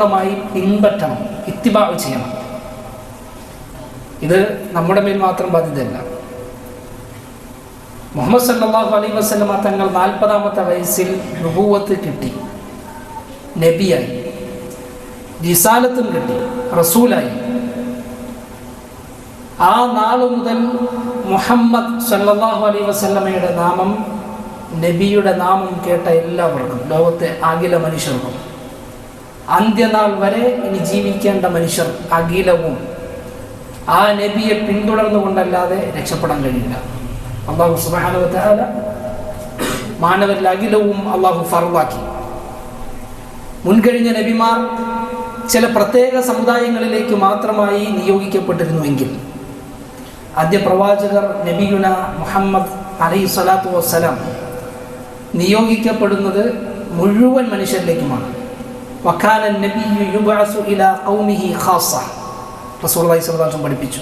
പൂർണ്ണമായി പിൻപറ്റണം, ഇത്തിബാ ചെയ്യണം. ഇത് നമ്മുടെ മേൽ മാത്രം ബാധ്യതയല്ല. മുഹമ്മദ് സല്ലല്ലാഹു അലൈഹി വസല്ലമ തങ്ങൾ 40-ാമത്തെ വയസ്സിൽ നുബുവത്ത് കിട്ടി, നബിയായി, റിസാലത്തും കിട്ടി, റസൂലായി. ആ നാൾ മുതൽ മുഹമ്മദ് സല്ലല്ലാഹു അലൈഹി വസല്ലമയുടെ നാമം, നബിയുടെ നാമം കേട്ട എല്ലാവർക്കും, ലോകത്തെ അഖില മനുഷ്യർക്കും, അന്ത്യനാൾ വരെ ഇനി ജീവിക്കേണ്ട മനുഷ്യർ അഖിലവും ആ നബിയെ പിന്തുടർന്നുകൊണ്ടല്ലാതെ രക്ഷപ്പെടാൻ കഴിയില്ല. അല്ലാഹു സുബ്ഹാനഹു വ തആല മാനവരിൽ അഖിലവും അല്ലാഹു ഫർളാക്കി. മുൻകഴിഞ്ഞ നബിമാർ ചില പ്രത്യേക സമുദായങ്ങളിലേക്ക് മാത്രമായി നിയോഗിക്കപ്പെട്ടിരുന്നുവെങ്കിൽ ആദ്യ പ്രവാചകർ നബിയുന മുഹമ്മദ് അലൈഹി സ്വലാത്തു വസ്സലാം നിയോഗിക്കപ്പെടുന്നത് മുഴുവൻ മനുഷ്യരിലേക്കുമാണ്. വകാന നബിയ്യു യുബഅസു ഇലാ ഖൗമിഹി ഖാസ്സ, റസൂലുള്ളാഹി സ്വല്ലല്ലാഹു അലൈഹി വസല്ലം പഠിപ്പിച്ചു.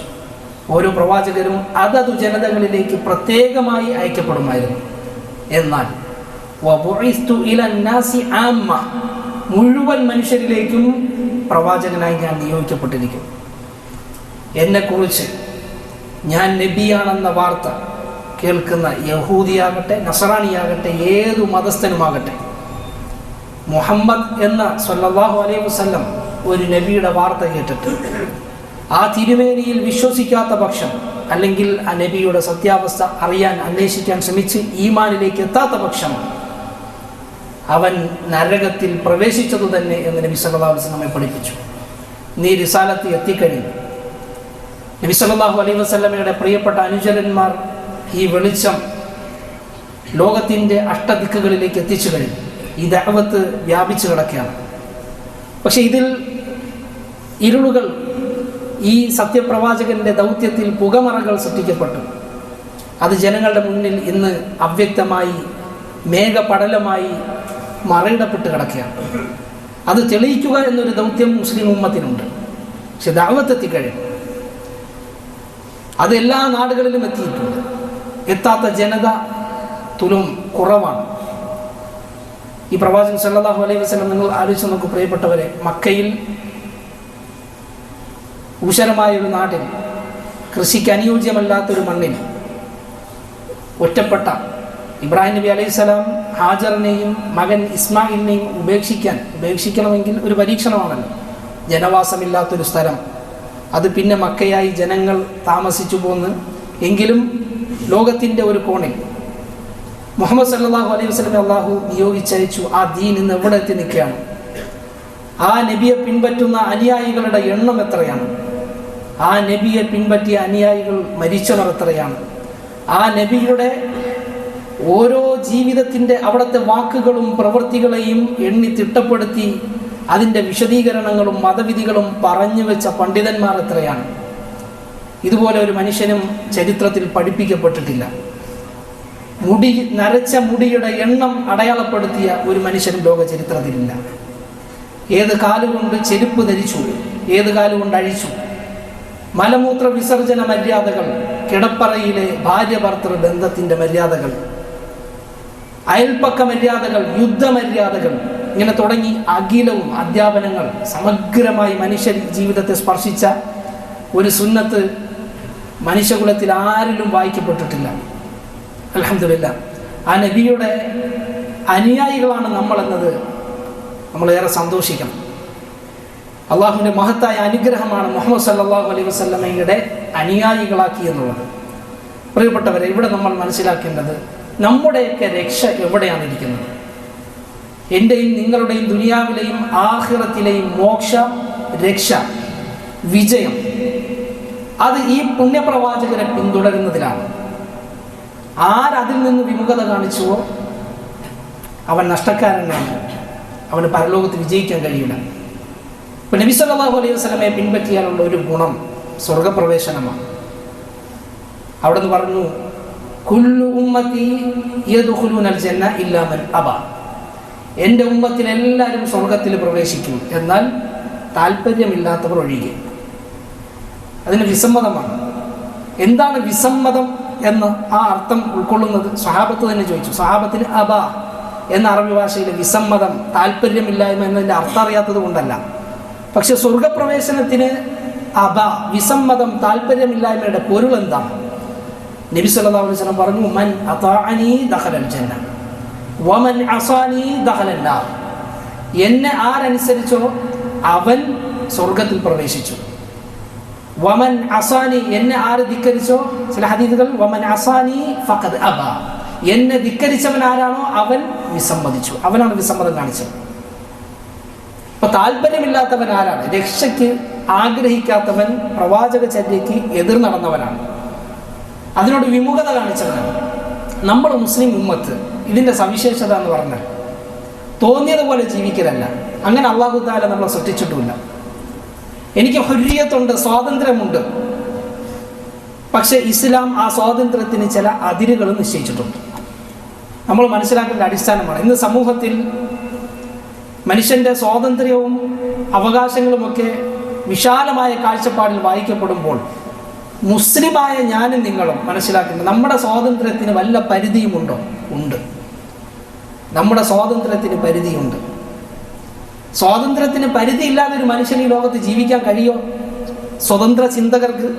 ഓരോ പ്രവാചകരും അതതു ജനതകളിലേക്ക് പ്രത്യേകമായി അയക്കപ്പെടുമായിരുന്നു. എന്നാൽ വബുഇസ്തു ഇലൻ നാസി ആമ്മ, മുഴുവൻ മനുഷ്യരിലേക്കും പ്രവാചകനായി ഞാൻ നിയോഗിക്കപ്പെട്ടിരിക്കും. എന്നെക്കുറിച്ച് ഞാൻ നബിയാണെന്ന വാർത്ത കേൾക്കുന്ന യഹൂദിയാകട്ടെ, നസറാനിയാകട്ടെ, ഏതു മതസ്ഥനുമാകട്ടെ, മുഹമ്മദ് എന്ന സല്ലല്ലാഹു അലൈഹി വസല്ലം ഒരു നബിയുടെ വാർത്ത കേട്ടിട്ട് ആ തിരുമേനിയിൽ വിശ്വസിക്കാത്ത പക്ഷം, അല്ലെങ്കിൽ ആ നബിയുടെ സത്യാവസ്ഥ അറിയാൻ അന്വേഷിക്കാൻ ശ്രമിച്ച് ഈമാനിലേക്ക് എത്താത്ത പക്ഷം അവൻ നരകത്തിൽ പ്രവേശിച്ചതു തന്നെ എന്ന് നബി സല്ലല്ലാഹു അലൈഹി വസല്ലം നമ്മെ പഠിപ്പിച്ചു. നീ റിസാലത്ത് എത്തിക്കഴിഞ്ഞു. നബി സല്ലല്ലാഹു അലൈഹി വസല്ലമയുടെ പ്രിയപ്പെട്ട അനുചരന്മാർ ഈ വെളിച്ചം ലോകത്തിൻ്റെ അഷ്ടദിക്കുകളിലേക്ക് എത്തിച്ചു കഴിഞ്ഞു. ഈ ദഅവത്ത് വ്യാപിച്ചു കിടക്കുകയാണ്. പക്ഷെ ഇതിൽ ഇരുളുകൾ, ഈ സത്യപ്രവാചകന്റെ ദൗത്യത്തിൽ പുകമറകൾ സൃഷ്ടിക്കപ്പെട്ടു. അത് ജനങ്ങളുടെ മുന്നിൽ ഇന്ന് അവ്യക്തമായി, മേഘപടലമായി മറയിടപ്പെട്ട് കിടക്കുകയാണ്. അത് തെളിയിക്കുക എന്നൊരു ദൗത്യം മുസ്ലിം ഉമ്മത്തിനുണ്ട്. പക്ഷെ ദഅവത്ത് എത്തിക്കഴിഞ്ഞു. അത് എല്ലാ നാടുകളിലും എത്തിയിട്ടുണ്ട്. എത്താത്ത ജനത തുലും കുറവാണ്. ഈ പ്രവാചകൻ സല്ലല്ലാഹു അലൈഹി വസല്ലം, നിങ്ങൾ ആലോചിച്ച് നോക്കൂ പ്രിയപ്പെട്ടവരെ, മക്കയിൽ ഊഷരമായൊരു നാട്ടിൽ, കൃഷിക്ക് അനുയോജ്യമല്ലാത്തൊരു മണ്ണിൽ, ഒറ്റപ്പെട്ട ഇബ്രാഹിം നബി അലൈഹിസ്സലാം ഹാജറിനെയും മകൻ ഇസ്മായിലിനെയും ഉപേക്ഷിക്കണമെങ്കിൽ ഒരു പരീക്ഷണമാണല്ലോ. ജനവാസമില്ലാത്തൊരു സ്ഥലം, അത് പിന്നെ മക്കയായി ജനങ്ങൾ താമസിച്ചു പോന്ന്. എങ്കിലും ലോകത്തിൻ്റെ ഒരു കോണിൽ മുഹമ്മദ് സല്ലല്ലാഹു അലൈഹി വസല്ലം അള്ളാഹു നിയോഗിച്ചയച്ചു. ആ ദീൻ ഇന്ന് എവിടെ എത്തി നിൽക്കുകയാണ്? ആ നബിയെ പിൻപറ്റുന്ന അനുയായികളുടെ എണ്ണം എത്രയാണ്? ആ നബിയെ പിൻപറ്റിയ അനുയായികൾ മരിച്ചവർ എത്രയാണ്? ആ നബിയുടെ ഓരോ ജീവിതത്തിൻ്റെ അവിടുത്തെ വാക്കുകളും പ്രവൃത്തികളെയും എണ്ണി തിട്ടപ്പെടുത്തി അതിൻ്റെ വിശദീകരണങ്ങളും മതവിധികളും പറഞ്ഞു വെച്ച പണ്ഡിതന്മാർ എത്രയാണ്? ഇതുപോലെ ഒരു മനുഷ്യനും ചരിത്രത്തിൽ പഠിപ്പിക്കപ്പെട്ടിട്ടില്ല. നരച്ച മുടിയുടെ എണ്ണം അടയാളപ്പെടുത്തിയ ഒരു മനുഷ്യനും ലോക ചരിത്രത്തിലില്ല. ഏത് കാലുകൊണ്ട് ചെരുപ്പ് ധരിച്ചു, ഏത് കാലുകൊണ്ട് അഴിച്ചു, മലമൂത്ര വിസർജന മര്യാദകൾ, കിടപ്പറയിലെ ഭാര്യ ഭർത്തൃ ബന്ധത്തിൻ്റെ മര്യാദകൾ, അയൽപ്പക്ക മര്യാദകൾ, യുദ്ധമര്യാദകൾ, ഇങ്ങനെ തുടങ്ങി അഖിലവും അധ്യാപനങ്ങൾ സമഗ്രമായി മനുഷ്യ ജീവിതത്തെ സ്പർശിച്ച ഒരു സുന്നത്ത് മനുഷ്യകുലത്തിൽ ആരിലും വായിക്കപ്പെട്ടിട്ടില്ല. അൽഹംദുലില്ലാ, ആ നബിയുടെ അനുയായികളാണ് നമ്മളെന്നത് നമ്മളേറെ സന്തോഷിക്കണം. അള്ളാഹുവിൻ്റെ മഹത്തായ അനുഗ്രഹമാണ് മുഹമ്മദ് സല്ലല്ലാഹു അലൈഹി വസല്ലമയുടെ അനുയായികളാക്കി എന്നുള്ളത്. പ്രിയപ്പെട്ടവരെ, ഇവിടെ നമ്മൾ മനസ്സിലാക്കേണ്ടത് നമ്മുടെയൊക്കെ രക്ഷ എവിടെയാണ് ഇരിക്കുന്നത്? എൻ്റെയും നിങ്ങളുടെയും ദുനിയാവിലെയും ആഖിറത്തിലെയും മോക്ഷ, രക്ഷ, വിജയം അത് ഈ പുണ്യപ്രവാചകരെ പിന്തുടരുന്നതിലാണ്. ആരതിൽ നിന്ന് വിമുഖത കാണിച്ചുവോ അവൻ നഷ്ടക്കാരനാണ്, അവന് പരലോകത്ത് വിജയിക്കാൻ കഴിയില്ല. ഇപ്പം നബി സല്ലല്ലാഹു അലൈഹി വസല്ലമയെ പിൻപറ്റിയാലുള്ള ഒരു ഗുണം സ്വർഗപ്രവേശനമാണ്. അവിടെ നിന്ന് പറഞ്ഞു, കുല്ലു ഉമ്മത്തി യദ്ഖുലൂനൽ ജന്ന ഇല്ലാ മൻ അബ, എൻ്റെ ഉമ്മത്തിൽ എല്ലാവരും സ്വർഗത്തിൽ പ്രവേശിക്കും, എന്നാൽ താല്പര്യമില്ലാത്തവർ ഒഴികെ. അതിന് വിസമ്മതമാണ്. എന്താണ് വിസമ്മതം എന്ന് ആ അർത്ഥം ഉൾക്കൊള്ളുന്നത് സ്വഹാബത്ത് തന്നെ ചോദിച്ചു. സ്വഹാബത്തിന് അബ എന്ന അറബി ഭാഷയിലെ വിസമ്മതം, താല്പര്യമില്ലായ്മ എന്നതിൻ്റെ അർത്ഥം അറിയാത്തത് കൊണ്ടല്ല, പക്ഷെ സ്വർഗപ്രവേശനത്തിന് വിസമ്മതം, താല്പര്യമില്ലായ്മയുടെ പൊരുൾ എന്താണ്? നബി സല്ലല്ലാഹു അലൈഹി വസല്ലം പറഞ്ഞു, മൻ അതാഅനി ദഖലൽ ജന്ന വമൻ അസാനി ദഖലൻ നാർ. എന്നെ ആരനുസരിച്ചോ അവൻ സ്വർഗത്തിൽ പ്രവേശിച്ചു. വമൻ അസാനി, എന്നെ ആര് ധിക്കരിച്ചോ, ചില ഹദീസുകൾ വമൻ അസാനി ഫഖദ് അബ, എന്നെ ധിക്കരിച്ചവൻ ആരാണോ അവൻ വിസമ്മതിച്ചു, അവനാണ് വിസമ്മതം കാണിച്ചത്. അപ്പൊ താല്പര്യമില്ലാത്തവൻ ആരാണ്? രക്ഷയ്ക്ക് ആഗ്രഹിക്കാത്തവൻ, പ്രവാചക ചര്യയ്ക്ക് എതിർ നടന്നവനാണ്, അതിനോട് വിമുഖത കാണിച്ചവനാണ്. നമ്മൾ മുസ്ലിം ഉമ്മത്ത് ഇതിന്റെ സവിശേഷത എന്ന് പറഞ്ഞാൽ തോന്നിയതുപോലെ ജീവിക്കലല്ല. അങ്ങനെ അല്ലാഹു തആല നമ്മളെ സൃഷ്ടിച്ചിട്ടുമില്ല. എനിക്ക് ഹുർരിയത്തുണ്ട്, സ്വാതന്ത്ര്യമുണ്ട്. പക്ഷെ ഇസ്ലാം ആ സ്വാതന്ത്ര്യത്തിന് ചില അതിരുകൾ നിശ്ചയിച്ചിട്ടുണ്ട്. നമ്മൾ മനസ്സിലാക്കേണ്ട അടിസ്ഥാനമാണ്. ഇന്ന് സമൂഹത്തിൽ മനുഷ്യന്റെ സ്വാതന്ത്ര്യവും അവകാശങ്ങളുമൊക്കെ വിശാലമായ കാഴ്ചപ്പാടിൽ വായിക്കപ്പെടുമ്പോൾ മുസ്ലിമായ ഞാനും നിങ്ങളും മനസ്സിലാക്കുന്നത് നമ്മുടെ സ്വാതന്ത്ര്യത്തിന് വല്ല പരിധിയുമുണ്ടോ? ഉണ്ട്. നമ്മുടെ സ്വാതന്ത്ര്യത്തിന് പരിധിയുണ്ട്. സ്വാതന്ത്ര്യത്തിന് പരിധിയില്ലാതെ ഒരു മനുഷ്യൻ ഈ ലോകത്ത് ജീവിക്കാൻ കഴിയോ? സ്വതന്ത്ര ചിന്തകർക്ക്,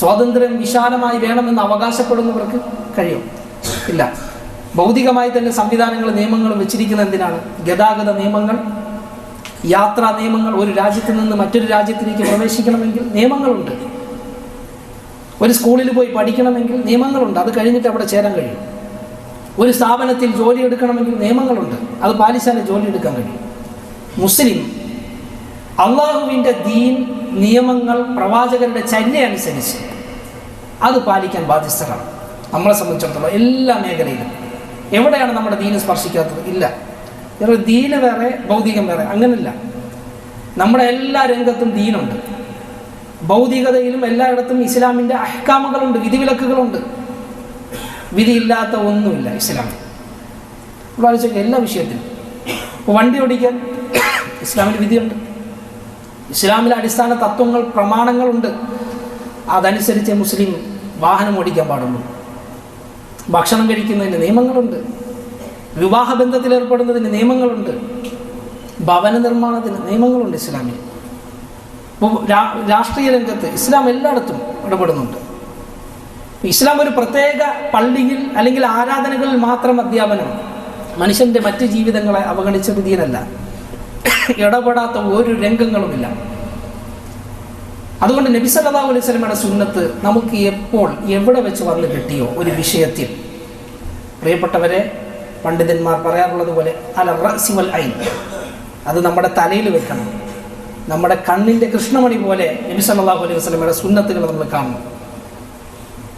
സ്വാതന്ത്ര്യം വിശാലമായി വേണമെന്ന് അവകാശപ്പെടുന്നവർക്ക് കഴിയും? ഇല്ല. ഭൗതികമായി തന്നെ സംവിധാനങ്ങളും നിയമങ്ങളും വെച്ചിരിക്കുന്ന എന്തിനാണ്? ഗതാഗത നിയമങ്ങൾ, യാത്രാ നിയമങ്ങൾ. ഒരു രാജ്യത്ത് നിന്ന് മറ്റൊരു രാജ്യത്തിലേക്ക് പ്രവേശിക്കണമെങ്കിൽ നിയമങ്ങളുണ്ട്. ഒരു സ്കൂളിൽ പോയി പഠിക്കണമെങ്കിൽ നിയമങ്ങളുണ്ട്, അത് കഴിഞ്ഞിട്ട് അവിടെ ചേരാൻ കഴിയും. ഒരു സ്ഥാപനത്തിൽ ജോലി എടുക്കണമെങ്കിൽ നിയമങ്ങളുണ്ട്, അത് പാലിച്ചാലേ ജോലി എടുക്കാൻ കഴിയും. മുസ്ലിം അള്ളാഹുവിൻ്റെ ദീൻ, നിയമങ്ങൾ, പ്രവാചകരുടെ ചര്യ അനുസരിച്ച് അത് പാലിക്കാൻ ബാധ്യസ്ഥരാണ്. നമ്മളെ സംബന്ധിച്ചിടത്തോളം എല്ലാ മേഖലയിലും എവിടെയാണ് നമ്മുടെ ദീന് സ്പർശിക്കാത്തത്? ഇല്ല. ദീന് വേറെ, ഭൗതികം വേറെ, അങ്ങനല്ല. നമ്മുടെ എല്ലാ രംഗത്തും ദീനുണ്ട്. ഭൗതികതയിലും എല്ലായിടത്തും ഇസ്ലാമിൻ്റെ അഹ്കാമുകളുണ്ട്, വിധിവിലക്കുകളുണ്ട്. വിധിയില്ലാത്ത ഒന്നുമില്ല ഇസ്ലാമിൽ. എല്ലാ വിഷയത്തിലും. വണ്ടി ഓടിക്കാൻ ഇസ്ലാമിൽ വിധിയുണ്ട്. ഇസ്ലാമിലെ അടിസ്ഥാന തത്വങ്ങൾ, പ്രമാണങ്ങളുണ്ട്. അതനുസരിച്ച് മുസ്ലിം വാഹനം ഓടിക്കാൻ പാടുള്ളൂ. ഭക്ഷണം കഴിക്കുന്നതിന് നിയമങ്ങളുണ്ട്. വിവാഹബന്ധത്തിൽ ഏർപ്പെടുന്നതിന് നിയമങ്ങളുണ്ട്. ഭവന നിർമ്മാണത്തിന് നിയമങ്ങളുണ്ട് ഇസ്ലാമിൽ. രാഷ്ട്രീയ രംഗത്ത് ഇസ്ലാം എല്ലായിടത്തും ഇടപെടുന്നുണ്ട്. ഇസ്ലാം ഒരു പ്രത്യേക പള്ളിയിൽ അല്ലെങ്കിൽ ആരാധനകളിൽ മാത്രം അധ്യാപനം, മനുഷ്യന്റെ മറ്റ് ജീവിതങ്ങളെ അവഗണിച്ച ദീനല്ല. ഇടപെടാത്ത ഒരു രംഗങ്ങളുമില്ല. അതുകൊണ്ട് നബി സല്ലല്ലാഹു അലൈഹി വസല്ലമയുടെ സുന്നത്ത് നമുക്ക് എപ്പോൾ എവിടെ വെച്ച് വന്ന് കിട്ടിയോ ഒരു വിഷയത്തിൽ, പ്രിയപ്പെട്ടവരെ, പണ്ഡിതന്മാർ പറയാറുള്ളത് പോലെ അല റഅസി വൽ ഐൻ, അത് നമ്മുടെ തലയിൽ വെക്കണം. നമ്മുടെ കണ്ണിൻ്റെ കൃഷ്ണമണി പോലെ നബി സല്ലല്ലാഹു അലൈഹി വസല്ലമയുടെ സുന്നത്തുകൾ നമ്മൾ കാണണം.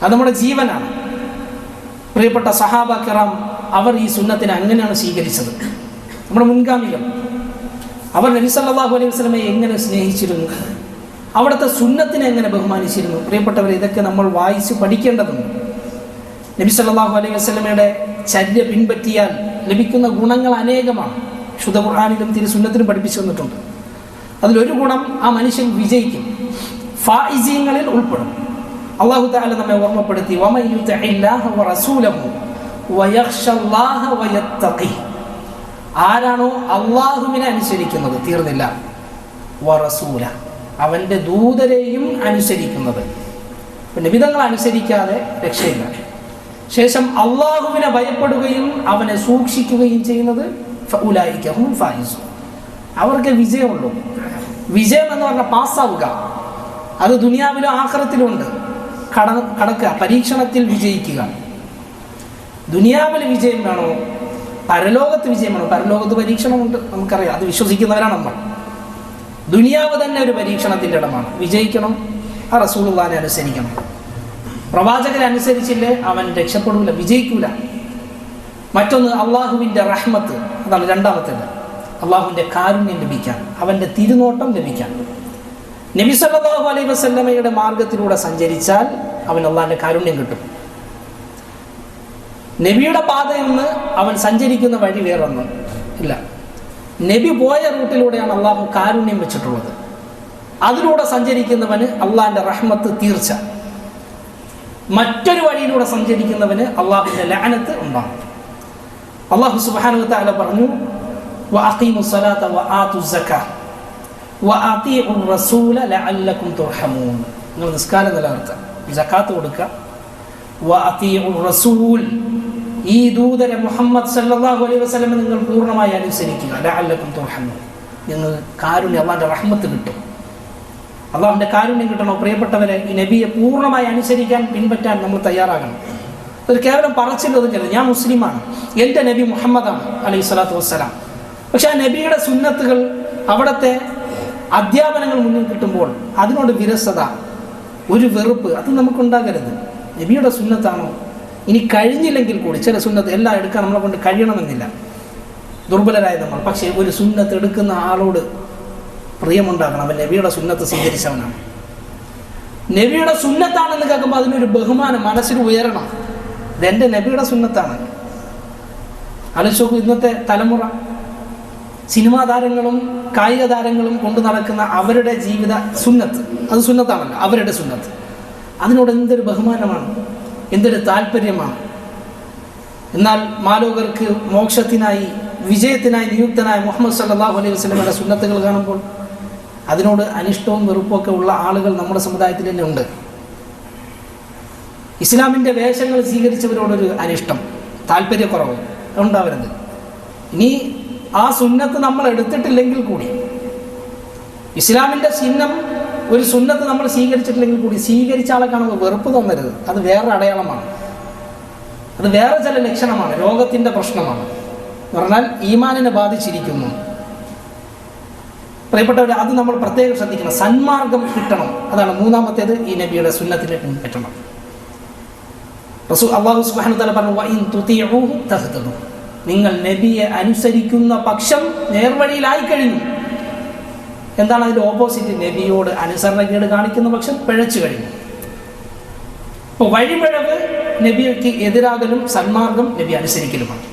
അത് നമ്മുടെ ജീവനാണ്. പ്രിയപ്പെട്ട സഹാബ കിറാം അവർ ഈ സുന്നത്തിനെ അങ്ങനെയാണ് സ്വീകരിച്ചത്. നമ്മുടെ മുൻഗാമികൾ അവർ നബി സല്ലല്ലാഹു അലൈഹി വസല്ലമയെ എങ്ങനെ സ്നേഹിച്ചിരുന്നു, അവിടുത്തെ സുന്നത്തിനെ എങ്ങനെ ബഹുമാനിച്ചിരുന്നു. പ്രിയപ്പെട്ടവർ, ഇതൊക്കെ നമ്മൾ വായിച്ച് പഠിക്കേണ്ടതുണ്ട്. നബി സല്ലല്ലാഹു അലൈഹി വസല്ലമയുടെ ചര്യ പിൻപറ്റിയാൽ ലഭിക്കുന്ന ഗുണങ്ങൾ അനേകമാണ്. ശുദ്ധ ഖുർആനിലും തിരുസുന്നത്തിലും പഠിപ്പിച്ചു തന്നിട്ടുണ്ട്. അതിലൊരു ഗുണം, ആ മനുഷ്യൻ വിജയിക്കും, ഫായിസീങ്ങളിൽ ഉൾപ്പെടും. അല്ലാഹു തആല നമ്മെ ഓർമ്മപ്പെടുത്തി, വമൻ യുതിഇല്ലാഹ വറസൂലഹു വയഖ്ശല്ലാഹ വയത്തഖി. ആരാണോ അല്ലാഹുവിനെ അനുസരിക്കുന്നത്, തീർന്നില്ല, വറസൂല, അവൻ്റെ ദൂതരെയും അനുസരിക്കുന്നത്. നബിതങ്ങൾ അനുസരിക്കാതെ രക്ഷയില്ല. ശേഷം അള്ളാഹുവിനെ ഭയപ്പെടുകയും അവനെ സൂക്ഷിക്കുകയും ചെയ്യുന്നത് ഫഉലൈക ഹുമുൽ ഫായിസൂൻ, അവർക്ക് വിജയമുള്ളൂ. വിജയം എന്ന് പറഞ്ഞാൽ പാസ്സാവുക. അത് ദുനിയാവിലും ആഖിറത്തിലും ഉണ്ട്. കടക്കുക, പരീക്ഷണത്തിൽ വിജയിക്കുക. ദുനിയാവിൽ വിജയം വേണോ, പരലോകത്ത് വിജയം വേണോ? പരലോകത്ത് പരീക്ഷണമുണ്ട്, നമുക്കറിയാം. അത് വിശ്വസിക്കുന്നവരാണ് നമ്മൾ. ദുനിയാവ് തന്നെ ഒരു പരീക്ഷണത്തിൻ്റെ ഇടമാണ്. വിജയിക്കണം, ആ റസൂലുള്ളാഹിനെ അനുസരിക്കണം. പ്രവാചകരെ അനുസരിച്ചില്ലേ അവൻ രക്ഷപ്പെടൂല, വിജയിക്കൂല. മറ്റൊന്ന് അള്ളാഹുവിൻ്റെ റഹ്മത്ത്, അതാണ് രണ്ടാമത്തേത്. അള്ളാഹുവിൻ്റെ കാരുണ്യം ലഭിക്കാൻ, അവൻ്റെ തിരുനോട്ടം ലഭിക്കാൻ. നബി സല്ലല്ലാഹു അലൈഹി വസല്ലമയുടെ മാർഗത്തിലൂടെ സഞ്ചരിച്ചാൽ അവൻ അള്ളാഹിൻ്റെ കാരുണ്യം കിട്ടും. നബിയുടെ പാതയിൽ നിന്ന് അവൻ സഞ്ചരിക്കുന്ന വഴി വേറൊന്നും ഇല്ല. നബി പോയ റൂട്ടിലൂടെയാണ് അള്ളാഹു കാരുണ്യം വെച്ചിട്ടുള്ളത്. അതിലൂടെ സഞ്ചരിക്കുന്നവന് അള്ളാഹിൻ്റെ റഹ്മത്ത് തീർച്ച. മറ്റൊരു വഴിയിലൂടെ സഞ്ചരിക്കുന്നവന് അള്ളാഹുവിൻ്റെ ലഅനത്ത് ഉണ്ടാകും. അള്ളാഹു സുബ്ഹാനഹു വ തആല പറഞ്ഞു, വഅഖീമുസ് സ്വലാത്ത വആതുസ് സക്കാ, വഅതീഉർ റസൂല ലഅല്ലകും തുർഹമൂൻ. നിങ്ങൾ നിസ്കാരം നിലനിർത്തുക, സക്കാത്ത് കൊടുക്കുക. വഅതീഉർ റസൂൽ, ഈ ദൂതരെ മുഹമ്മദ് സല്ലല്ലാഹു അലൈഹി വസല്ലം നിങ്ങൾ പൂർണ്ണമായി അനുസരിക്കുക. ലഅല്ലകും തുർഹമൂൻ, നിങ്ങൾ കാരുണ്യം, അള്ളാഹിന്റെ റഹ്മത്ത് കിട്ടും, അള്ളാഹുവിന്റെ കാരുണ്യം കിട്ടണോ? പ്രിയപ്പെട്ടവരെ, ഈ നബിയെ പൂർണ്ണമായി അനുസരിക്കാൻ പിൻപറ്റാൻ നമ്മൾ തയ്യാറാകണം. ഒരു കേവലം പറച്ചിൽ ഒതുക്കരുത്. ഞാൻ മുസ്ലിമാണ്, എൻ്റെ നബി മുഹമ്മദാണ് അലൈഹി സ്വലാത്തു വസ്സലാം. പക്ഷെ ആ നബിയുടെ സുന്നത്തുകൾ, അവിടുത്തെ അധ്യാപനങ്ങൾ മുന്നിൽ കിട്ടുമ്പോൾ അതിനോട് വിരസത, ഒരു വെറുപ്പ്, അത് നമുക്കുണ്ടാകരുത്. നബിയുടെ സുന്നത്താണോ? ഇനി കഴിഞ്ഞില്ലെങ്കിൽ കൂടി ചില സുന്നത്ത് എല്ലാം എടുക്കാൻ നമ്മളെ കൊണ്ട് കഴിയണമെന്നില്ല, ദുർബലരായ നമ്മൾ. പക്ഷേ ഒരു സുന്നത്ത് എടുക്കുന്ന ആളോട് പ്രിയമുണ്ടാകണം. അവൻ നബിയുടെ സുന്നത്ത് സ്വീകരിച്ചവനാണ്. നബിയുടെ സുന്നത്താണെന്ന് കേൾക്കുമ്പോൾ അതിനൊരു ബഹുമാനം മനസ്സിൽ ഉയരണം. ഇതെൻ്റെ നബിയുടെ സുന്നത്താണ്. ആലോചിച്ച് ഇന്നത്തെ തലമുറ സിനിമാ താരങ്ങളും കായിക താരങ്ങളും കൊണ്ടു നടക്കുന്ന അവരുടെ ജീവിത സുന്നത്ത്, അത് സുന്നത്താണല്ലോ, അവരുടെ സുന്നത്ത്. അതിനോട് എന്തൊരു ബഹുമാനമാണ്, എന്തൊരു താല്പര്യമാണ്. എന്നാൽ മാലോകർക്ക് മോക്ഷത്തിനായി, വിജയത്തിനായി നിയുക്തനായ മുഹമ്മദ് സല്ലല്ലാഹു അലൈഹി വസല്ലമയുടെ സുന്നത്തുകൾ കാണുമ്പോൾ അതിനോട് അനിഷ്ടവും വെറുപ്പും ഒക്കെ ഉള്ള ആളുകൾ നമ്മുടെ സമുദായത്തിൽ തന്നെ ഉണ്ട്. ഇസ്ലാമിൻ്റെ വേഷങ്ങൾ സ്വീകരിച്ചവരോടൊരു അനിഷ്ടം, താല്പര്യക്കുറവ് ഉണ്ടാവരുത്. ഇനി ആ സുന്നത്ത് നമ്മൾ എടുത്തിട്ടില്ലെങ്കിൽ കൂടി, ഇസ്ലാമിൻ്റെ ചിഹ്നം ഒരു സുന്നത്ത് നമ്മൾ സ്വീകരിച്ചിട്ടില്ലെങ്കിൽ കൂടി, സ്വീകരിച്ച ആളെ കാണുമ്പോൾ വെറുപ്പ് തോന്നരുത്. അത് വേറെ അടയാളമാണ്, അത് വേറെ ചില ലക്ഷണമാണ്, രോഗത്തിൻ്റെ പ്രശ്നമാണ്. എന്ന് പറഞ്ഞാൽ ഈമാനിനെ ബാധിച്ചിരിക്കുന്നു. പ്രിയപ്പെട്ടവർ, അത് നമ്മൾ പ്രത്യേകം ശ്രദ്ധിക്കണം. സന്മാർഗം കിട്ടണം, അതാണ് മൂന്നാമത്തേത്. ഈ നബിയുടെ സുന്നത്തിനെ പിൻപറ്റണം. അല്ലാഹു സുബ്ഹാനഹു വ തആല പറഞ്ഞു, വഇൻ തുതിഉഹു തഹ്തദു, നിങ്ങൾ നബിയെ അനുസരിക്കുന്ന പക്ഷം നേർവഴിയിലായി കഴിഞ്ഞു. എന്താണ് അതിൻ്റെ ഓപ്പോസിറ്റ്? നബിയോട് അനുസരണക്കേട് കാണിക്കുന്ന പക്ഷം പിഴച്ചു കഴിഞ്ഞു. ഇപ്പോൾ വഴിപിഴവ് നബിക്ക് എതിരാകലും സന്മാർഗം നബി അനുസരിക്കലുമാണ്.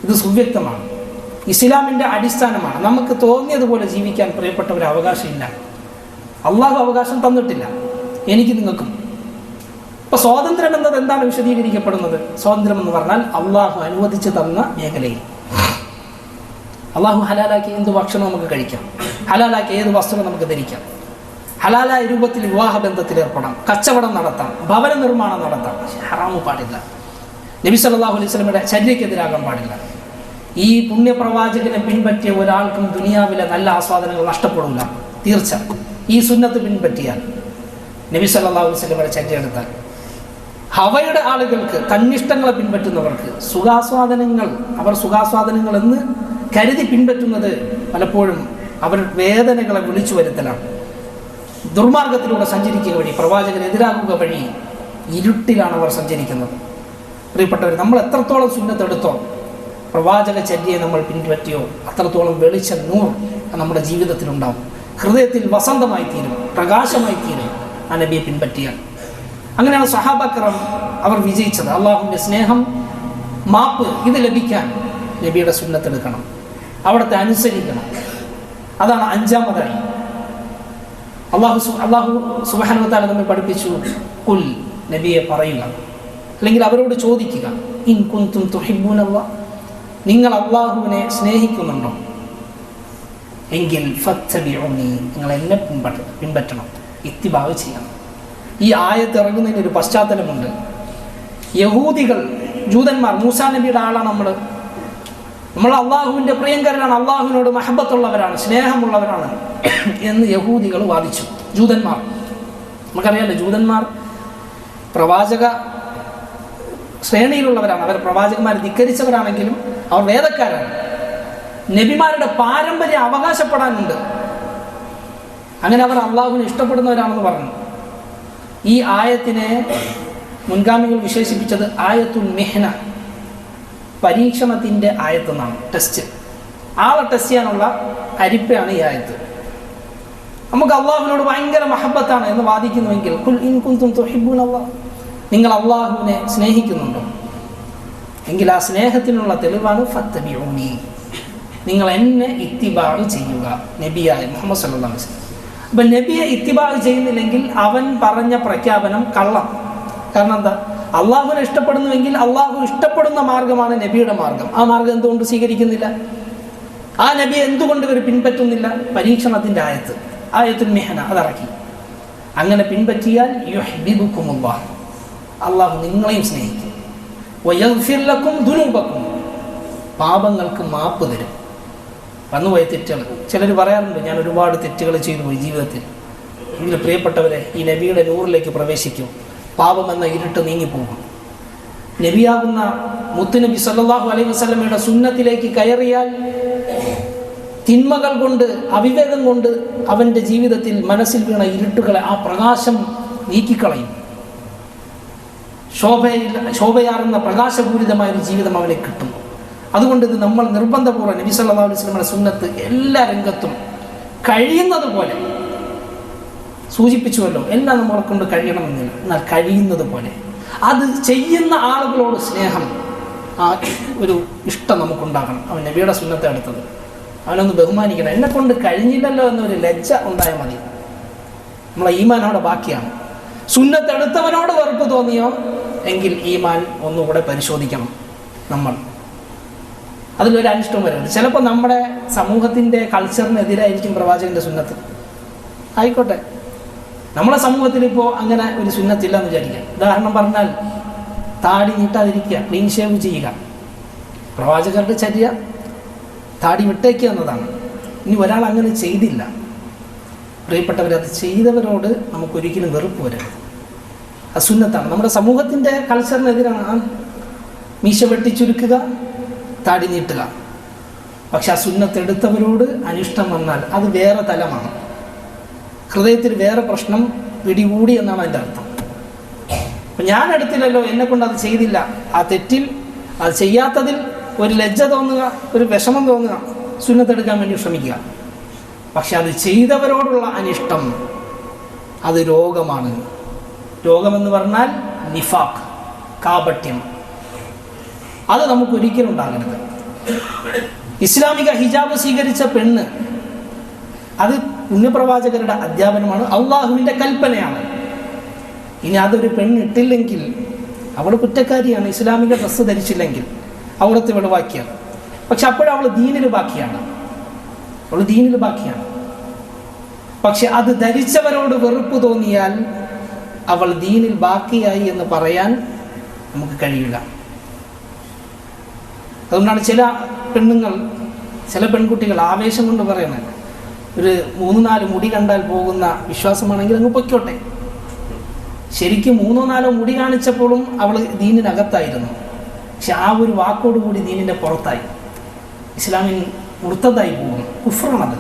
ഇത് സുവ്യക്തമാണ്, ഇസ്ലാമിൻ്റെ അടിസ്ഥാനമാണ്. നമുക്ക് തോന്നിയതുപോലെ ജീവിക്കാൻ പ്രിയപ്പെട്ടവർ അവകാശമില്ല. അള്ളാഹു അവകാശം തന്നിട്ടില്ല, എനിക്ക് നിങ്ങൾക്കും. ഇപ്പോൾ സ്വാതന്ത്ര്യം എന്നത് എന്താണ് വിശദീകരിക്കപ്പെടുന്നത്? സ്വാതന്ത്ര്യം എന്ന് പറഞ്ഞാൽ അള്ളാഹു അനുവദിച്ച് തന്ന മേഖലയിൽ, അള്ളാഹു ഹലാലാക്കി എന്ത് ഭക്ഷണം നമുക്ക് കഴിക്കാം, ഹലാലാക്കി ഏത് വസ്ത്രം നമുക്ക് ധരിക്കാം, ഹലാലായ രൂപത്തിൽ വിവാഹ ബന്ധത്തിൽ ഏർപ്പെടാം, കച്ചവടം നടത്താം, ഭവന നിർമ്മാണം നടത്താം. ഹറാമു പാടില്ല. നബി സല്ലല്ലാഹു അലൈഹി വസല്ലമയുടെ ചര്യക്കെതിരാകാൻ പാടില്ല. ഈ പുണ്യപ്രവാചകനെ പിൻപറ്റിയ ഒരാൾക്കും ദുനിയാവിലെ നല്ല ആസ്വാദനങ്ങൾ നഷ്ടപ്പെടില്ല. തീർച്ച ഈ സുന്നത്ത് പിൻപറ്റിയാൽ, നബി സല്ലല്ലാഹു അലൈഹി വസല്ലമയുടെ ചര്യ എടുത്താൽ, ഹവയുടെ ആളുകൾക്ക്, തന്നിഷ്ടങ്ങളെ പിൻപറ്റുന്നവർക്ക് സുഖാസ്വാദനങ്ങൾ, അവർ സുഖാസ്വാദനങ്ങൾ എന്ന് കരുതി പിൻപറ്റുന്നത് പലപ്പോഴും അവർ വേദനകളെ വിളിച്ചു വരുത്തലാണ്. ദുർമാർഗത്തിലൂടെ സഞ്ചരിക്കുക വഴി, പ്രവാചകനെതിരാകുക വഴി ഇരുട്ടിലാണ് അവർ സഞ്ചരിക്കുന്നത്. പ്രിയപ്പെട്ടവർ, നമ്മൾ എത്രത്തോളം സുന്നത്തെടുത്തോ, പ്രവാചക ചര്യയെ നമ്മൾ പിൻപറ്റിയോ, അത്രത്തോളം വെളിച്ചം, നൂർ നമ്മുടെ ജീവിതത്തിലുണ്ടാവും. ഹൃദയത്തിൽ വസന്തമായി തീരും, പ്രകാശമായി തീരും ആ നബിയെ പിൻപറ്റിയാൽ. അങ്ങനെയാണ് സഹാബാക്കറം അവർ വിജയിച്ചത്. അള്ളാഹുവിൻ്റെ സ്നേഹം, മാപ്പ് ഇത് ലഭിക്കാൻ നബിയുടെ സുന്നത്തെടുക്കണം, അവിടുത്തെ അനുസരിക്കണം. അതാണ് അഞ്ചാമതായി അള്ളാഹു സുബ്ഹാനഹു വ തആല നമ്മെ പഠിപ്പിച്ചു, ഖുൽ, നബിയെ പറയുക, അല്ലെങ്കിൽ അവരോട് ചോദിക്കുക, ഇൻ കുൻതും തുഹിബ്ബൂനല്ലാഹ്, നിങ്ങൾ അള്ളാഹുവിനെ സ്നേഹിക്കുന്നുണ്ടോ എങ്കിൽ ഫത്തബിഉനി, നിങ്ങൾ എന്നെ പിൻപറ്റണം, ഇത്തിബാഅ് ചെയ്യണം. ഈ ആയത്ത് ഇറങ്ങുന്നതിന് ഒരു പശ്ചാത്തലമുണ്ട്. യഹൂദികൾ, ജൂതന്മാർ, മൂസാ നബിയുടെ ആളാണ് നമ്മൾ അള്ളാഹുവിൻ്റെ പ്രിയങ്കരനാണ്, അള്ളാഹുവിനോട് മഹബത്തുള്ളവരാണ്, സ്നേഹമുള്ളവരാണ് എന്ന് യഹൂദികൾ വാദിച്ചു. ജൂതന്മാർ, നമുക്കറിയാമല്ലോ, ജൂതന്മാർ പ്രവാചക ശ്രേണിയിലുള്ളവരാണ്. അവർ പ്രവാചകന്മാരെ ധിക്കരിച്ചവരാണെങ്കിലും അവർ വേദക്കാരാണ്. നബിമാരുടെ പാരമ്പര്യം അവകാശപ്പെടാനുണ്ട്. അങ്ങനെ അവർ അള്ളാഹുവിനെ ഇഷ്ടപ്പെടുന്നവരാണെന്ന് പറഞ്ഞു. ഈ ആയത്തിനെ മുൻഗാമികൾ വിശേഷിപ്പിച്ചത് ആയത്തുൽ മിഹ്ന, പരീക്ഷണത്തിൻ്റെ ആയത്തെന്നാണ്. ടെസ്റ്റ്, ആളെ ടെസ്റ്റ് ചെയ്യാനുള്ള അരിപ്പയാണ് ഈ ആയത്ത്. നമുക്ക് അള്ളാഹുവിനോട് ഭയങ്കര മഹബത്താണ് എന്ന് വാദിക്കുന്നുവെങ്കിൽ, ഖുൽ ഇൻ കുൻതും തുഹിബ്ബൂനല്ലാഹ്, നിങ്ങൾ അള്ളാഹുവിനെ സ്നേഹിക്കുന്നുണ്ടോ എങ്കിൽ ആ സ്നേഹത്തിനുള്ള തെളിവാണ് ഫത്തബിഉനി, നിങ്ങൾ എന്നെ ഇത്തിബാഅ് ചെയ്യുക, നബിയായ മുഹമ്മദ് സല്ലല്ലാഹു അലൈഹി വസല്ലം. അപ്പം നബിയെ ഇത്തിബാഅ് ചെയ്യുന്നില്ലെങ്കിൽ അവൻ പറഞ്ഞ പ്രഖ്യാപനം കള്ളം. കാരണം എന്താ? അള്ളാഹുവിനെ ഇഷ്ടപ്പെടുന്നുവെങ്കിൽ അള്ളാഹു ഇഷ്ടപ്പെടുന്ന മാർഗമാണ് നബിയുടെ മാർഗം. ആ മാർഗം എന്തുകൊണ്ട് സ്വീകരിക്കുന്നില്ല? ആ നബി എന്തുകൊണ്ട് ഇവർ പിൻപറ്റുന്നില്ല? പരീക്ഷണത്തിൻ്റെ ആയത്തുൽ മിഹ്ന അതിറക്കി. അങ്ങനെ പിൻപറ്റിയാൽ യുഹ്ബിബുക്കുമുല്ലാഹ്, അള്ളാഹു നിങ്ങളെയും സ്നേഹിക്കും. വയഗ്ഫിർ ലക്കും ദുനൂബക്കും, പാപങ്ങൾക്ക് മാപ്പ് തരും. വന്നുപോയ തെറ്റുകൾ. ചിലർ പറയാറുണ്ട്, ഞാൻ ഒരുപാട് തെറ്റുകൾ ചെയ്തു പോയി ജീവിതത്തിൽ. എങ്കിലും പ്രിയപ്പെട്ടവരെ, ഈ നബിയുടെ നൂറിലേക്ക് പ്രവേശിക്കും, പാപമെന്ന ഇരുട്ട് നീങ്ങിപ്പോകും. നബിയാകുന്ന മുത്തുനബി സല്ലല്ലാഹു അലൈഹി വസല്ലമയുടെ സുന്നത്തിലേക്ക് കയറിയാൽ തിന്മകൾ കൊണ്ട്, അവിവേകം കൊണ്ട് അവൻ്റെ ജീവിതത്തിൽ മനസ്സിൽ വീണ ഇരുട്ടുകളെ ആ പ്രകാശം നീക്കിക്കളയും. ശോഭയാർന്ന പ്രകാശപൂരിതമായൊരു ജീവിതം അവനെ കിട്ടും. അതുകൊണ്ട് ഇത് നമ്മൾ നിർബന്ധപൂർവ്വം നബി സല്ലല്ലാഹു അലൈഹി വസല്ലമയുടെ സുന്നത്ത് എല്ലാ രംഗത്തും കഴിയുന്നത് പോലെ സൂചിപ്പിച്ചുവല്ലോ. എല്ലാം നമ്മളെ കൊണ്ട് കഴിയണമെന്നില്ല, എന്നാൽ കഴിയുന്നത് പോലെ അത് ചെയ്യുന്ന ആളുകളോട് സ്നേഹം, ആ ഒരു ഇഷ്ടം നമുക്കുണ്ടാകണം. അവൻ നബിയുടെ സുന്നത്തെ എടുത്തത്, അവനൊന്ന് ബഹുമാനിക്കണം. എന്നെ കൊണ്ട് കഴിഞ്ഞില്ലല്ലോ എന്നൊരു ലജ്ജ ഉണ്ടായാൽ മതി. നമ്മളെ ഈമാൻ അവിടെ ബാക്കിയാണ്. സുന്നത്തെടുത്തവനോട് വെറുപ്പ് തോന്നിയോ എങ്കിൽ ഈമാൻ ഒന്നുകൂടെ പരിശോധിക്കണം. നമ്മൾ അതിലൊരു അനിഷ്ടം വരുന്നത് ചിലപ്പോൾ നമ്മുടെ സമൂഹത്തിൻ്റെ കൾച്ചറിനെതിരായിരിക്കും പ്രവാചകൻ്റെ സുന്നത്ത്. ആയിക്കോട്ടെ, നമ്മളെ സമൂഹത്തിൽ ഇപ്പോൾ അങ്ങനെ ഒരു സുന്നത്തില്ല എന്ന് വിചാരിക്കുക. ഉദാഹരണം പറഞ്ഞാൽ താടി നീട്ടാതിരിക്കുക, ക്ലീൻ ഷേവ് ചെയ്യുക. പ്രവാചകരുടെ ചര്യ താടി വിട്ടേക്കുക എന്നതാണ്. ഇനി ഒരാൾ അങ്ങനെ ചെയ്തില്ല, പ്രിയപ്പെട്ടവരത് ചെയ്തവരോട് നമുക്കൊരിക്കലും വെറുപ്പ് വരരുത്. അസുന്നത്താണ്, നമ്മുടെ സമൂഹത്തിൻ്റെ കൾച്ചറിനെതിരാണ്. മീശ വെട്ടിച്ചുരുക്കുക, താടി നീട്ടുക. പക്ഷെ ആ സുന്നത്തെടുത്തവരോട് അനിഷ്ടം വന്നാൽ അത് വേറെ തലമാണ്. ഹൃദയത്തിൽ വേറെ പ്രശ്നം പിടികൂടി എന്നാണ് അതിൻ്റെ അർത്ഥം. അപ്പം ഞാൻ എടുത്തില്ലല്ലോ, എന്നെ കൊണ്ട് അത് ചെയ്തില്ല, ആ തെറ്റിൽ അത് ചെയ്യാത്തതിൽ ഒരു ലജ്ജ തോന്നുക, ഒരു വിഷമം തോന്നുക, സുന്നത്തെടുക്കാൻ വേണ്ടി ശ്രമിക്കുക. പക്ഷെ അത് ചെയ്തവരോടുള്ള അനിഷ്ടം അത് രോഗമാണ്. രോഗമെന്ന് പറഞ്ഞാൽ നിഫാഖ്, കാപട്യം. അത് നമുക്കൊരിക്കലും ഉണ്ടാകരുത്. ഇസ്ലാമിക ഹിജാബ് സ്വീകരിച്ച പെണ്ണ്, അത് പുണ്യപ്രവാചകരുടെ അധ്യാപനമാണ്, അള്ളാഹുവിൻ്റെ കൽപ്പനയാണ്. ഇനി അതൊരു പെണ്ണിട്ടില്ലെങ്കിൽ അവൾ കുറ്റക്കാരിയാണ്. ഇസ്ലാമിക ഡ്രസ്സ് ധരിച്ചില്ലെങ്കിൽ അവിടുത്തെ വെളിവാക്കിയാണ്. പക്ഷെ അപ്പോഴവൾ ദീനിൽ ബാക്കിയാണ്, അവൾ ദീനിൽ ബാക്കിയാണ്. പക്ഷെ അത് ധരിച്ചവരോട് വെറുപ്പ് തോന്നിയാൽ അവൾ ദീനിൽ ബാക്കിയായി എന്ന് പറയാൻ നമുക്ക് കഴിയില്ല. അതുകൊണ്ടാണ് ചില പെണ്ണുങ്ങൾ, ചില പെൺകുട്ടികൾ ആവേശം കൊണ്ട് പറയുന്നത്, ഒരു 3-4 മുടി കണ്ടാൽ പോകുന്ന വിശ്വാസമാണെങ്കിൽ അങ്ങ് പൊയ്ക്കോട്ടെ. ശരിക്കും 3-4 മുടി കാണിച്ചപ്പോഴും അവൾ ദീനിനകത്തായിരുന്നു. പക്ഷെ ആ ഒരു വാക്കോടുകൂടി ദീനിൻ്റെ പുറത്തായി, ഇസ്ലാമിൽ മുർത്തതായി പോകും. കുഫ്റാണത്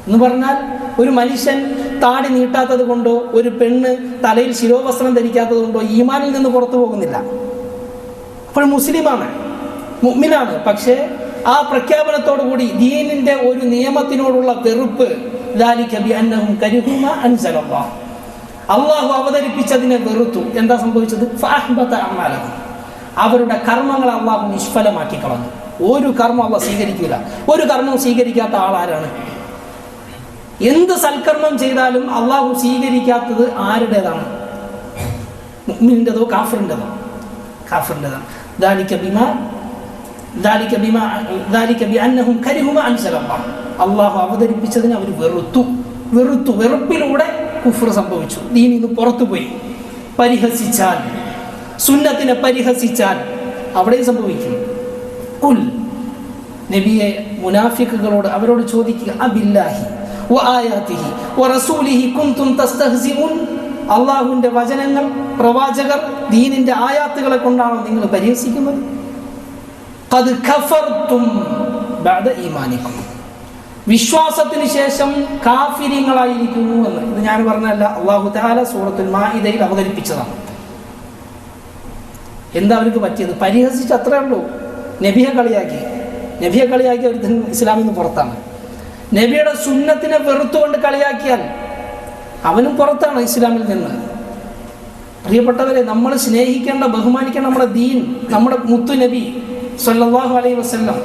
എന്ന് പറഞ്ഞാൽ, ഒരു മനുഷ്യൻ താടി നീട്ടാത്തത് കൊണ്ടോ ഒരു പെണ്ണ് തലയിൽ ശിരോവസ്ത്രം ധരിക്കാത്തത് കൊണ്ടോ ഈമാനിൽ നിന്ന് പുറത്തു പോകുന്നില്ല. അപ്പോൾ മുസ്ലിമാണ്, മുഅ്മിനാണ്. പക്ഷേ ആ പ്രഖ്യാപനത്തോടു കൂടി ദീനിൻ്റെ ഒരു നിയമത്തിനോടുള്ള വെറുപ്പ്, ദാലിക ബിഅന്നഹും കരിഹു മാ അൻസലല്ലാഹ്, അള്ളാഹു അവതരിപ്പിച്ചതിനെ വെറുത്തു. എന്താ സംഭവിച്ചത്? ഫഅഹ്ബത അഅ്മാലഹും, അവരുടെ കർമ്മങ്ങൾ അള്ളാഹു നിഷ്ഫലമാക്കി കളഞ്ഞു. ഒരു കർമ്മം അള്ളാഹ് സ്വീകരിക്കില്ല. ഒരു കർമ്മം സ്വീകരിക്കാത്ത ആളാരാണ്? എന്ത് സൽക്കർമ്മം ചെയ്താലും അള്ളാഹു സ്വീകരിക്കാത്തത് ആരുടേതാണ്? മുഅ്മിനിൻ്റെതോ കാഫിറിൻ്റെതോ? കാഫിറിൻ്റെതാണ്. അള്ളാഹു അവതരിപ്പിച്ചതിന് അവർ വെറുത്തു. വെറുപ്പിലൂടെ കുഫ്ർ സംഭവിച്ചു, ദീനിൽ നിന്ന് പുറത്തുപോയി. പരിഹസിച്ചാൽ, സുന്നത്തിനെ പരിഹസിച്ചാൽ അവിടെ സംഭവിക്കും. ഖുൽ, നബിയെ മുനാഫിക്കുകളോട് അവരോട് ചോദിക്കുക, അബില്ലാഹി വആയാതിഹി വറസൂലിഹി കുൻതും തസ്തഹ്സിഊൻ, അള്ളാഹുവിൻ്റെ വചനങ്ങൾ, പ്രവാചകർ, ദീനിൻ്റെ ആയാത്തുകളെ കൊണ്ടാണോ നിങ്ങൾ പരിഹസിക്കുന്നത്? ഖദ് കഫർതും ബഅദ ഈമാനിക്കും, വിശ്വാസത്തിന് ശേഷം കാഫിര്യങ്ങളായിരിക്കുന്നു എന്ന്. ഇത് ഞാൻ പറഞ്ഞല്ല, അല്ലാഹു തആല സൂറത്തുൽ മാഇദയിൽ അവതരിപ്പിച്ചതാണ്. എന്താ അവർക്ക് പറ്റിയത്? പരിഹസിച്ച്, അത്രേ ഉള്ളൂ. നബിയെ കളിയാക്കി അവർ ഇസ്ലാമിൽ നിന്ന് പുറത്താണ്. നബിയുടെ സുന്നത്തിനെ വെറുത്തുകൊണ്ട് കളിയാക്കിയാൽ അവനും പുറത്താണ് ഇസ്ലാമിൽ നിന്ന്. പ്രിയപ്പെട്ടവരെ, നമ്മൾ സ്നേഹിക്കേണ്ട, ബഹുമാനിക്കേണ്ട നമ്മുടെ ദീൻ, നമ്മുടെ മുത്തു നബി സല്ലല്ലാഹു അലൈഹി വസല്ലം,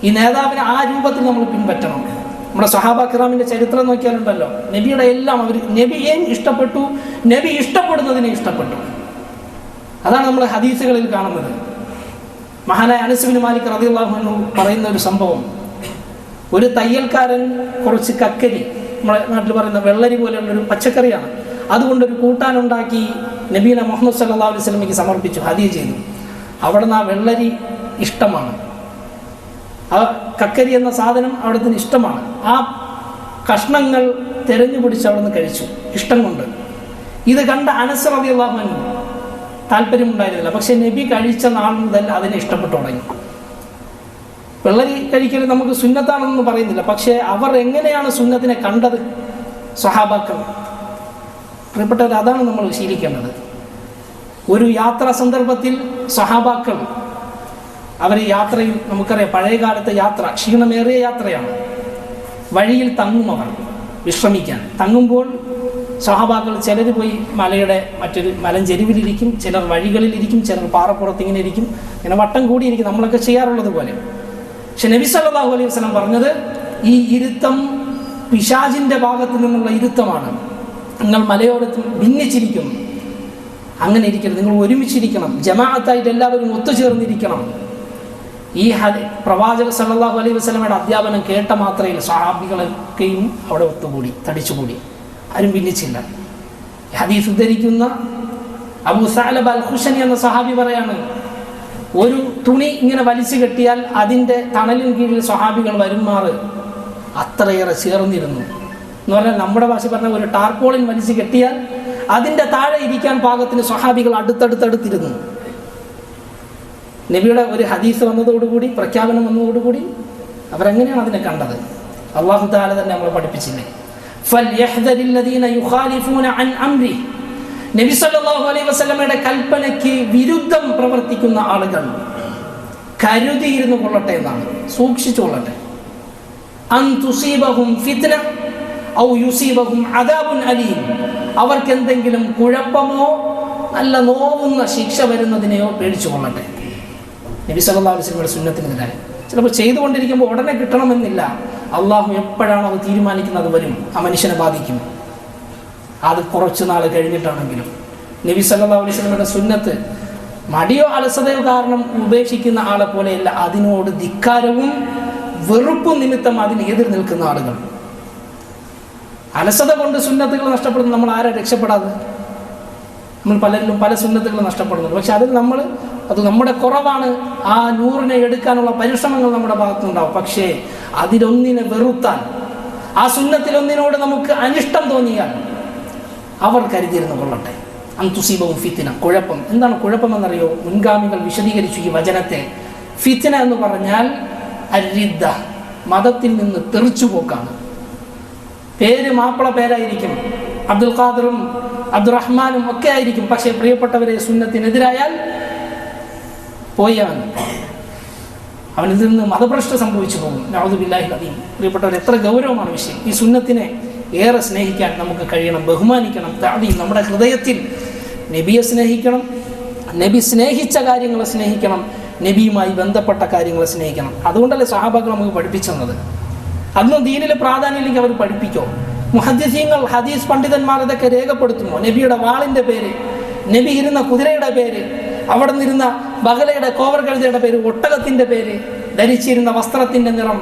ഈ നേതാവിനെ ആ രൂപത്തിൽ നമ്മൾ പിൻപറ്റണം. നമ്മുടെ സ്വഹാബ കിറാമിൻ്റെ ചരിത്രം നോക്കിയാലുണ്ടല്ലോ, നബിയുടെ എല്ലാം അവർ നബിയെ ഇഷ്ടപ്പെട്ടു, നബി ഇഷ്ടപ്പെടുന്നതിനെ ഇഷ്ടപ്പെട്ടു. അതാണ് നമ്മൾ ഹദീസുകളിൽ കാണുന്നത്. മഹാനായ അനസ് ബിൻ മാലിക് റളിയല്ലാഹു അൻഹു പറയുന്ന ഒരു സംഭവം, ഒരു തയ്യൽക്കാരൻ കുറച്ച് കക്കരി, നമ്മുടെ നാട്ടിൽ പറയുന്ന വെള്ളരി പോലെയുള്ളൊരു പച്ചക്കറിയാണ്, അതുകൊണ്ടൊരു കൂട്ടാനുണ്ടാക്കി നബീന മുഹമ്മദ് സല്ലല്ലാഹു അലൈഹി വസല്ലമയ്ക്ക് സമർപ്പിച്ചു, ഹദിയ ചെയ്തു. അവിടെ നിന്ന് ആ വെള്ളരി ഇഷ്ടമാണ്, ആ കക്കരി എന്ന സാധനം അവിടുന്ന് ഇഷ്ടമാണ്. ആ കഷ്ണങ്ങൾ തെരഞ്ഞു പിടിച്ച് അവിടെ നിന്ന് കഴിച്ചു, ഇഷ്ടം കൊണ്ട്. ഇത് കണ്ട അനസ് റളിയല്ലാഹു അൻഹു താല്പര്യമുണ്ടായിരുന്നില്ല, പക്ഷെ നബി കഴിച്ച നാൾ മുതൽ അതിനെ ഇഷ്ടപ്പെട്ടു തുടങ്ങി. വെള്ളരി കഴിക്കൽ നമുക്ക് സുന്നത്താണെന്ന് പറയുന്നില്ല, പക്ഷേ അവർ എങ്ങനെയാണ് സുന്നത്തിനെ കണ്ടത്? സ്വഹാബാക്കൾ. പ്രിയപ്പെട്ടവർ, അതാണ് നമ്മൾ ശീലിക്കേണ്ടത്. ഒരു യാത്രാ സന്ദർഭത്തിൽ സ്വഹാബാക്കൾ അവർ യാത്രയിൽ, നമുക്കറിയാം പഴയ കാലത്തെ യാത്ര ക്ഷീണമേറിയ യാത്രയാണ്. വഴിയിൽ തങ്ങും, അവർ വിശ്രമിക്കാൻ തങ്ങുമ്പോൾ സ്വഹാബാക്കൾ ചിലർ പോയി മലയുടെ മറ്റൊരു മലഞ്ചെരുവിലിരിക്കും, ചിലർ വഴികളിലിരിക്കും, ചിലർ പാറപ്പുറത്ത് ഇങ്ങനെ ഇരിക്കും, ഇങ്ങനെ വട്ടം കൂടിയിരിക്കും, നമ്മളൊക്കെ ചെയ്യാറുള്ളത് പോലെ. പക്ഷെ നബി സല്ലല്ലാഹു അലൈഹി വസല്ലം പറഞ്ഞത് ഈ ഇരുത്തം പിശാചിന്റെ ഭാഗത്തു നിന്നുള്ള ഇരുത്തമാണ്. നിങ്ങൾ മലയോരത്ത് ഭിന്നിച്ചിരിക്കും, അങ്ങനെ ഇരിക്കരുത്, നിങ്ങൾ ഒരുമിച്ചിരിക്കണം, ജമാഅത്തായിട്ട് എല്ലാവരും ഒത്തുചേർന്നിരിക്കണം. ഈ പ്രവാചക സല്ലല്ലാഹു അലൈഹി വസല്ലമയുടെ അധ്യാപനം കേട്ട മാത്രയിൽ സ്വഹാബികളൊക്കെയും അവിടെ ഒത്തുകൂടി, തടിച്ചുകൂടി, ആരും ഭിന്നിച്ചില്ല. ഹദീസ് ഉദ്ധരിക്കുന്ന അബൂ സഅലബ അൽ ഖുശനി എന്ന സ്വഹാബി പറയാണ്, ഒരു തുണി ഇങ്ങനെ വലിച്ചു കെട്ടിയാൽ അതിൻ്റെ തണലിന് കീഴിൽ സ്വഹാബികൾ വരുമാറ് അത്രയേറെ ചേർന്നിരുന്നു എന്ന് പറഞ്ഞാൽ, നമ്മുടെ ഭാഷ പറഞ്ഞ ഒരു ടാർപോളിൻ വലിച്ചു കെട്ടിയാൽ അതിൻ്റെ താഴെ ഇരിക്കാൻ പാകത്തിന് സ്വഹാബികൾ അടുത്തടുത്തടുത്തിരുന്നു. നബിയുടെ ഒരു ഹദീസ് വന്നതോടുകൂടി, പ്രഖ്യാപനം വന്നതോടുകൂടി അവരെങ്ങനെയാണ് അതിനെ കണ്ടത്? അല്ലാഹു തആല തന്നെ നമ്മളെ പഠിപ്പിച്ചില്ലേ, ഫൽയഹ്ദരില്ലദീന യുഖാലിഫൂന അൻ അംരി. നബി സല്ലല്ലാഹു അലൈഹി വസല്ലമയുടെ കൽപ്പനയ്ക്ക് വിരുദ്ധം പ്രവർത്തിക്കുന്ന ആളുകൾ കരുതിയിരുന്നു കൊള്ളട്ടെ എന്നാണ്, സൂക്ഷിച്ചു കൊള്ളട്ടെ. അൻ തുസീബഹും ഫിത്ന ഔ യുസീബഹും അദാബുൻ അലീം. അവർക്ക് എന്തെങ്കിലും കുഴപ്പമോ നല്ല നോവുന്ന ശിക്ഷ വരുന്നതിനെയോ പേടിച്ചു കൊള്ളട്ടെ. നബി സല്ലല്ലാഹു അലൈഹി വസല്ലമയുടെ സുന്നത്തിനെതിരായി ചിലപ്പോൾ ചെയ്തുകൊണ്ടിരിക്കുമ്പോൾ ഉടനെ കിട്ടണമെന്നില്ല. അള്ളാഹു എപ്പോഴാണ് അത് തീരുമാനിക്കുന്നത് വരും, ആ മനുഷ്യനെ ബാധിക്കും. അത് കുറച്ച് നാൾ കഴിഞ്ഞിട്ടാണെങ്കിലും നബി സല്ലല്ലാഹു അലൈഹി വസല്ലമയുടെ സുന്നത്ത് മടിയോ അലസതയോ കാരണം ഉപേക്ഷിക്കുന്ന ആളെ പോലെയല്ല, അതിനോട് ധിക്കാരവും വെറുപ്പും നിമിത്തം അതിന് എതിർ നിൽക്കുന്ന ആളുകൾ. അലസത കൊണ്ട് സുന്നത്തുകൾ നഷ്ടപ്പെടുന്നു, നമ്മൾ ആരാ രക്ഷപ്പെടാതെ? നമ്മൾ പലരിലും പല സുന്നത്തുകൾ നഷ്ടപ്പെടുന്നുണ്ട്. പക്ഷെ അതിൽ അത് നമ്മുടെ കുറവാണ്. ആ 100നെ എടുക്കാനുള്ള പരിശ്രമങ്ങൾ നമ്മുടെ ഭാഗത്തുനിന്നുണ്ടാവും. പക്ഷേ അതിലൊന്നിനെ വെറുത്താൽ, ആ സുന്നത്തിലൊന്നിനോട് നമുക്ക് അനിഷ്ടം തോന്നിയാൽ അവർ കരുതിയിരുന്നു കൊള്ളട്ടെ. അൻതുസീബഹും ഫിത്ന. കുഴപ്പം എന്താണ്? കുഴപ്പമെന്നറിയോ? മുൻഗാമികൾ വിശദീകരിച്ചു ഈ വചനത്തെ. ഫിത്ന എന്ന് പറഞ്ഞാൽ അരിദ്ദ, മതത്തിൽ നിന്ന് തെറിച്ചുപോക്കാണ്. പേര് മാപ്പിള പേരായിരിക്കും, അബ്ദുൽ ഖാദിറും അബ്ദുറഹ്മാനും ഒക്കെ ആയിരിക്കും. പക്ഷേ പ്രിയപ്പെട്ടവരെ, സുന്നത്തിനെതിരായാൽ പോയി അവനിതിൽ നിന്ന് മതഭ്രഷ്ട സംഭവിച്ചു പോകും. നഊദു ബില്ലാഹിൽ അദീം. പ്രിയപ്പെട്ടവർ, എത്ര ഗൗരവമാണ് വിഷയം. ഈ സുന്നത്തിനെ ഏറെ സ്നേഹിക്കാൻ നമുക്ക് കഴിയണം, ബഹുമാനിക്കണം. തഅദീം, നമ്മുടെ ഹൃദയത്തിൽ നബിയെ സ്നേഹിക്കണം, നബി സ്നേഹിച്ച കാര്യങ്ങളെ സ്നേഹിക്കണം, നബിയുമായി ബന്ധപ്പെട്ട കാര്യങ്ങളെ സ്നേഹിക്കണം. അതുകൊണ്ടല്ലേ സ്വഹാബാക്കൾ നമുക്ക് പഠിപ്പിച്ചത്. അന്നും ദീനിലെ പ്രാധാന്യമില്ലെങ്കിൽ അവർ പഠിപ്പിക്കോ? മുഹദ്ദിസീങ്ങൾ, ഹദീസ് പണ്ഡിതന്മാർ ഇതൊക്കെ രേഖപ്പെടുത്തുമോ? നബിയുടെ വാളിൻ്റെ പേര്, നബി ഇരുന്ന കുതിരയുടെ പേര്, അവിടെ നിന്നിരുന്ന ബഹലയുടെ കോവർ കഴുതയുടെ പേര്, ഒട്ടകത്തിൻ്റെ പേര്, ധരിച്ചിരുന്ന വസ്ത്രത്തിൻ്റെ നിറം,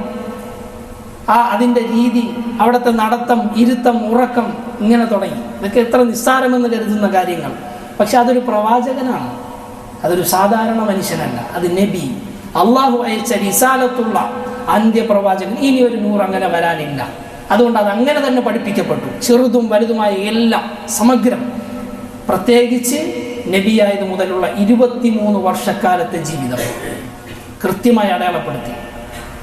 അതിൻ്റെ രീതി, അവിടുത്തെ നടത്തം, ഇരുത്തം, ഉറക്കം, ഇങ്ങനെ തുടങ്ങി. ഇതൊക്കെ എത്ര നിസ്സാരമെന്ന് കരുതുന്ന കാര്യങ്ങൾ. പക്ഷെ അതൊരു പ്രവാചകനാണ്, അതൊരു സാധാരണ മനുഷ്യനല്ല. അത് നബി, അള്ളാഹു അയച്ച റിസാലത്തുള്ള അന്ത്യപ്രവാചകൻ. ഇനി ഒരു 100 അങ്ങനെ വരാനില്ല. അതുകൊണ്ട് അത് അങ്ങനെ തന്നെ പഠിപ്പിക്കപ്പെട്ടു. ചെറുതും വലുതുമായ എല്ലാം സമഗ്രം. പ്രത്യേകിച്ച് നബിയായത് മുതലുള്ള 23 വർഷക്കാലത്തെ ജീവിതം കൃത്യമായി അടയാളപ്പെടുത്തി.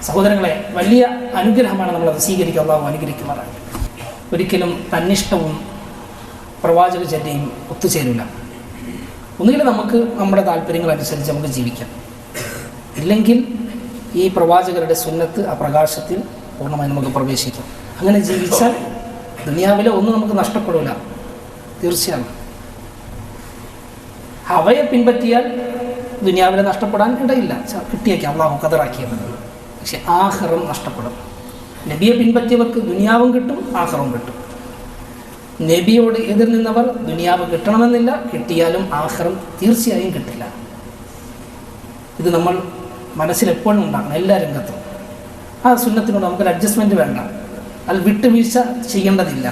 സഹോദരങ്ങളെ, വലിയ അനുഗ്രഹമാണ് നമ്മളത് സ്വീകരിക്കുക. അള്ളാഹു അനുഗ്രഹിക്കുമാറാണ്. ഒരിക്കലും തന്നിഷ്ടവും പ്രവാചക ചര്യയും ഒത്തുചേരില്ല. ഒന്നുകിൽ നമുക്ക് നമ്മുടെ താല്പര്യങ്ങൾ അനുസരിച്ച് നമുക്ക് ജീവിക്കാം, ഇല്ലെങ്കിൽ ഈ പ്രവാചകരുടെ സുന്നത്ത്, ആ പ്രകാശത്തിൽ പൂർണ്ണമായി നമുക്ക് പ്രവേശിക്കാം. അങ്ങനെ ജീവിച്ചാൽ ദുനിയാവിലെ ഒന്നും നമുക്ക് നഷ്ടപ്പെടില്ല, തീർച്ചയാണ്. അവയെ പിൻപറ്റിയാൽ ദുനിയാവിലെ നഷ്ടപ്പെടാൻ ഇടയില്ല, കിട്ടിയേക്കാം, അള്ളാഹു ഖദറാക്കിയത്. പക്ഷെ ആഖിറം നഷ്ടപ്പെടും. നബിയെ പിൻപറ്റിയവർക്ക് ദുനിയാവും കിട്ടും, ആഖിറവും കിട്ടും. നബിയോട് എതിർ നിന്നവർ ദുനിയാവ് കിട്ടണമെന്നില്ല, കിട്ടിയാലും ആഖിറം തീർച്ചയായും കിട്ടില്ല. ഇത് നമ്മൾ മനസ്സിലെപ്പോഴും ഉണ്ടാക്കണം, എല്ലാ രംഗത്തും. ആ സുന്നത്തിനോട് നമുക്കൊരു അഡ്ജസ്റ്റ്മെൻറ്റ് വേണ്ട, അതിൽ വിട്ടുവീഴ്ച ചെയ്യേണ്ടതില്ല.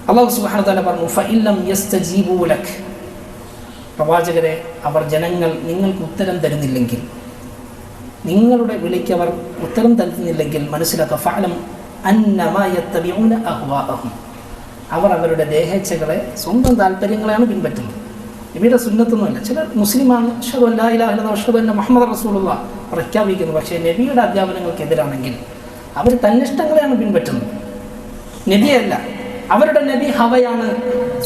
അല്ലാഹു സുബ്ഹാനഹു വ തആല പറഞ്ഞു, ഫഇല്ലം യസ്തജീബൂ ലക്, പ്രവാചകരെ അവർ ജനങ്ങൾ നിങ്ങൾക്ക് ഉത്തരം തരുന്നില്ലെങ്കിൽ, നിങ്ങളുടെ വിളിക്ക് അവർ ഉത്തരം തരുന്നില്ലെങ്കിൽ മനസ്സിലാക്കുക, ഫഅലം അന്നമാ യത്തബിഊന അഹ്വാഅഹും, അവർ അവരുടെ ദേഹേച്ഛകളെ സ്വന്തം താല്പര്യങ്ങളെയാണ് പിൻപറ്റുന്നത്. നബിയുടെ സുന്നത്തൊന്നുമല്ല. ചിലർ മുസ്ലിമാണ്, അശ്ഹദു അല്ലാ ഇലാഹ ഇല്ലല്ലാഹ് അശ്ഹദു അന്ന മുഹമ്മദ് റസൂലുള്ളാഹ് പ്രഖ്യാപിക്കുന്നു, പക്ഷേ നബിയുടെ അധ്യാപനങ്ങൾക്കെതിരാണെങ്കിൽ അവർ തന്നിഷ്ടങ്ങളെയാണ് പിൻപറ്റുന്നത്, നബിയല്ല. അവരുടെ നബി ഹവയാണ്,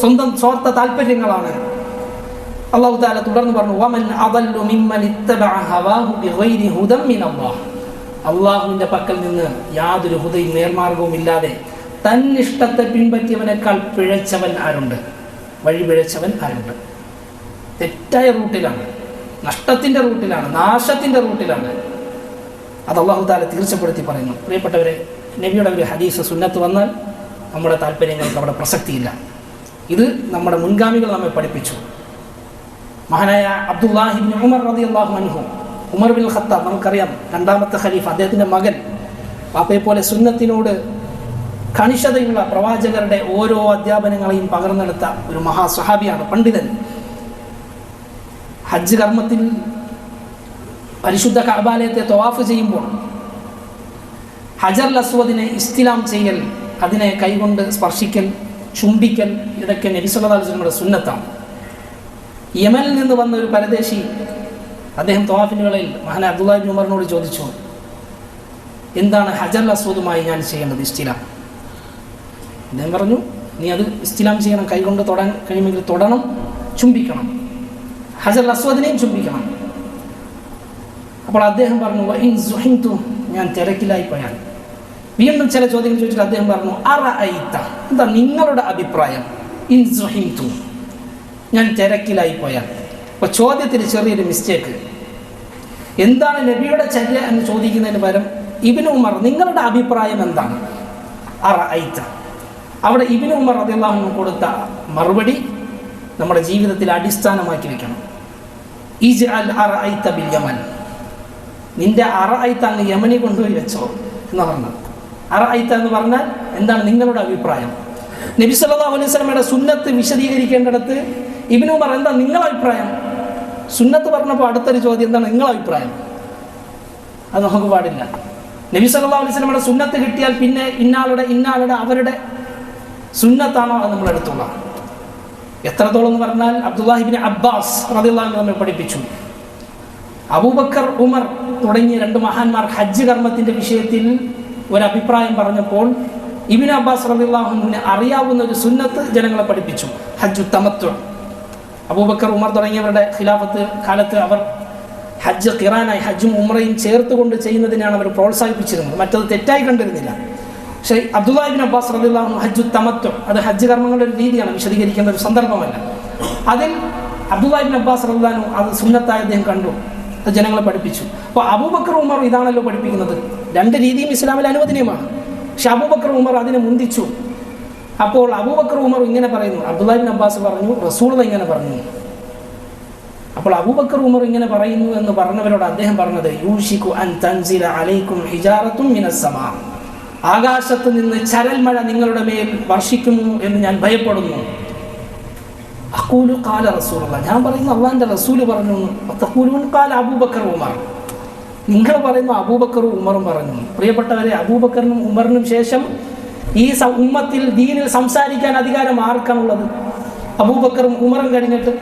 സ്വന്തം സ്വാർത്ഥ താല്പര്യങ്ങളാണ്. അല്ലാഹു തആല തുടർന്ന് പറഞ്ഞു, വമൻ അദല്ലു മിമ്മൻ ഇത്തബഅ ഹവാഹു ബിഗൈരി ഹുദൻ മിനല്ലാഹ്, അല്ലാഹുവിൻ്റെ പക്കൽ നിന്ന് യാതൊരു ഹുദയും നേർമാർഗവും ഇല്ലാതെ തന്നിഷ്ടത്തെ പിൻപറ്റിയവനേക്കാൾ പിഴച്ചവൻ ആരുണ്ട്? വഴി പിഴച്ചവൻ ആരുണ്ട്? തെറ്റായ റൂട്ടിലാണ്, നഷ്ടത്തിൻ്റെ റൂട്ടിലാണ്, നാശത്തിൻ്റെ റൂട്ടിലാണ്. അത് അല്ലാഹു തആല തീർച്ചപ്പെടുത്തി പറയുന്നു. പ്രിയപ്പെട്ടവരെ, നബിയുടെ ഒരു ഹദീസ് സുന്നത്ത് വന്നാൽ നമ്മുടെ താല്പര്യങ്ങൾക്ക് അവിടെ പ്രസക്തിയില്ല. ഇത് നമ്മുടെ മുൻഗാമികൾ നമ്മെ പഠിപ്പിച്ചു. മഹാനായ അബ്ദുല്ലാഹി ഇബ്നു ഉമർ റളിയല്ലാഹു അൻഹു, ഉമർ ബിൻ ഖത്താബ്, നമുക്കറിയാം രണ്ടാമത്തെ ഖലീഫ, അദ്ദേഹത്തിൻ്റെ മകൻ, പാപ്പയെ പോലെ സുന്നത്തിനോട് കണിശതയുള്ള പ്രവാചകരുടെ ഓരോ അധ്യാപനങ്ങളെയും പകർന്നെടുത്ത ഒരു മഹാസ്വഹാബിയാണ്, പണ്ഡിതൻ. ഹജ്ജ് കർമ്മത്തിൽ പരിശുദ്ധ കഅബാലയത്തെ തവാഫ് ചെയ്യുമ്പോൾ ഹജറുൽ അസ്വദിനെ ഇസ്തിലാം ചെയ്യൽ, അതിനെ കൈകൊണ്ട് സ്പർശിക്കൽ, ചുംബിക്കൽ, ഇതൊക്കെ നബി സല്ലല്ലാഹു അലൈഹി വസല്ലമയുടെ സുന്നത്താണ്. യമനിൽ നിന്ന് വന്ന ഒരു പരദേശി, അദ്ദേഹം തവാഫിൻ്റെ വേളയിൽ മഹാനായ അബ്ദുല്ലാഹി ഇബ്നു ഉമറിനോട് ചോദിച്ചു, എന്താണ് ഹജറുൽ അസ്വദുമായി ഞാൻ ചെയ്യേണ്ടത് ഇസ്തിലാം? അദ്ദേഹം പറഞ്ഞു, നീ അത് ഇസ്തിലാം ചെയ്യണം, കൈകൊണ്ട് തൊടാൻ കഴിയുമെങ്കിൽ തൊടണം, ചുംബിക്കണം, ഹജറുൽ അസ്വദിനെയും ചുംബിക്കണം. അപ്പോൾ അദ്ദേഹം പറഞ്ഞു, വഇൻ സുഹിംതു, ഞാൻ തിരക്കിലായി പോയാൽ. വീണ്ടും ചില ചോദ്യങ്ങൾ ചോദിച്ചിട്ട് അദ്ദേഹം പറഞ്ഞു, അറഅയ്ത, എന്താ നിങ്ങളുടെ അഭിപ്രായം? ഇൻ സുഹിംതു, ഞാൻ തിരക്കിലായി പോയാൽ. അപ്പോൾ ചോദ്യത്തിൽ ചെറിയൊരു മിസ്റ്റേക്ക്. എന്താണ് നബിയുടെ ചര്യ എന്ന് ചോദിക്കുന്നതിന് പകരം ഇബ്നു ഉമർ, നിങ്ങളുടെ അഭിപ്രായം എന്താണ്? അറഅയ്ത. അവിടെ ഇബ്നു ഉമർ റളിയല്ലാഹു അൻഹു കൊടുത്ത മറുപടി നമ്മുടെ ജീവിതത്തിൽ അടിസ്ഥാനമാക്കി വെക്കണം. ഇജ്അൽ അറഅയ്ത ബിൽ യമൻ, നിന്റെ അറഅയ്ത അങ്ങ് യമനി കൊണ്ടുപോയി വെച്ചോ എന്ന് പറഞ്ഞത്. അറഅയ്ത എന്ന് പറഞ്ഞാൽ എന്താണ്? നിങ്ങളുടെ അഭിപ്രായം. നബി സല്ലല്ലാഹു അലൈഹി വസല്ലമയുടെ സുന്നത്ത് വിശദീകരിക്കേണ്ടിടത്ത് ഇബ്നു ഉമർ, എന്താ നിങ്ങളുടെ അഭിപ്രായം? സുന്നത്ത് പറഞ്ഞപ്പോൾ അടുത്തൊരു ചോദ്യം, എന്താണ് നിങ്ങളുടെ അഭിപ്രായം? അത് നമുക്ക് പാടില്ല. നബി സല്ലല്ലാഹു അലൈഹി വസല്ലമയുടെ സുന്നത്ത് കിട്ടിയാൽ പിന്നെ ഇന്നാളുടെ അവരുടെ സുന്നത്താണോ അത് നമ്മൾ എടുത്തുള്ള. എത്രത്തോളം എന്ന് പറഞ്ഞാൽ അബ്ദുല്ലാഹി ഇബ്നു അബ്ബാസ് റളിയല്ലാഹു അൻഹു നമ്മെ പഠിപ്പിച്ചു. അബൂബക്കർ, ഉമർ തുടങ്ങിയ രണ്ട് മഹാന്മാർ ഹജ്ജ് കർമ്മത്തിൻ്റെ വിഷയത്തിൽ ഒരഭിപ്രായം പറഞ്ഞപ്പോൾ ഇബ്നു അബ്ബാസ് റളിയല്ലാഹു അൻഹുവിന് അറിയാവുന്ന ഒരു സുന്നത്ത് ജനങ്ങളെ പഠിപ്പിച്ചു, ഹജ്ജു തമത്തു. അബൂബക്കർ, ഉമർ തുടങ്ങിയവരുടെ ഖിലാഫത്ത് കാലത്ത് അവർ ഹജ്ജ് ഖിറാനായി ഹജ്ജും ഉംറയും ചേർത്തുകൊണ്ട് ചെയ്യുന്നതിനാണ് അവർ പ്രോത്സാഹിപ്പിച്ചിരുന്നത്, മറ്റത് തെറ്റായി കണ്ടിരുന്നില്ല. പക്ഷേ അബ്ദുല്ലാഹി ഇബ്നു അബ്ബാസ് റളിയല്ലാഹു അൻഹു ഹജ്ജു തമത്തു, അത് ഹജ്ജ് കർമ്മങ്ങളുടെ ഒരു രീതിയാണ്, വിശദീകരിക്കേണ്ട ഒരു സന്ദർഭമല്ല. അതിൽ അബ്ദുല്ലാഹി ഇബ്നു അബ്ബാസ് റളിയല്ലാഹു അൻഹു അത് സുന്നത്തായി അദ്ദേഹം കണ്ടു, അത് ജനങ്ങളെ പഠിപ്പിച്ചു. അപ്പോൾ അബൂബക്കർ, ഉമർ ഇതാണല്ലോ പഠിപ്പിക്കുന്നത്. രണ്ട് രീതിയും ഇസ്ലാമിൽ അനുവദനീയമാണ്. പക്ഷെ അബൂബക്കർ, ഉമർ അതിനെ മുന്തിച്ചു. അപ്പോൾ അബൂബക്കർ, ഉമർ ഇങ്ങനെ പറയുന്നു, അബ്ദുല്ലാഹി ഇബ്നു അബ്ബാസ് പറഞ്ഞു, റസൂലുള്ളാഹി ഇങ്ങനെ പറഞ്ഞു. അപ്പോൾ അബൂബക്കർ, ഉമർ ഇങ്ങനെ പറയുന്നു എന്ന് പറഞ്ഞവരോട് അദ്ദേഹം പറഞ്ഞത്, യൂഷികു അൻ തൻസില അലൈക്കും ഹിജാറത്തും മിനസ് സമാ, ആകാശത്ത് നിന്ന് ചരൽ മഴ നിങ്ങളുടെ മേൽ വർഷിക്കുന്നു എന്ന് ഞാൻ ഭയപ്പെടുന്നു. അഖൂലു ഖാല റസൂലുള്ളാഹ്, ഞാൻ പറയുന്നു അല്ലാഹുവിൻ്റെ റസൂല് പറഞ്ഞു. തഖൂലൂൻ ഖാല അബൂബക്കർ ഉമർ, നിങ്ങൾ പറയുന്നു അബൂബക്കറും ഉമറും പറഞ്ഞു. പ്രിയപ്പെട്ടവരെ, അബൂബക്കറിനും ഉമറിനും ശേഷം ഈ ഉമ്മത്തിൽ ദീനിൽ സംസാരിക്കാൻ അധികാരം ആർക്കാണുള്ളത്? അബൂബക്കറും ഉമറും കഴിഞ്ഞിട്ട്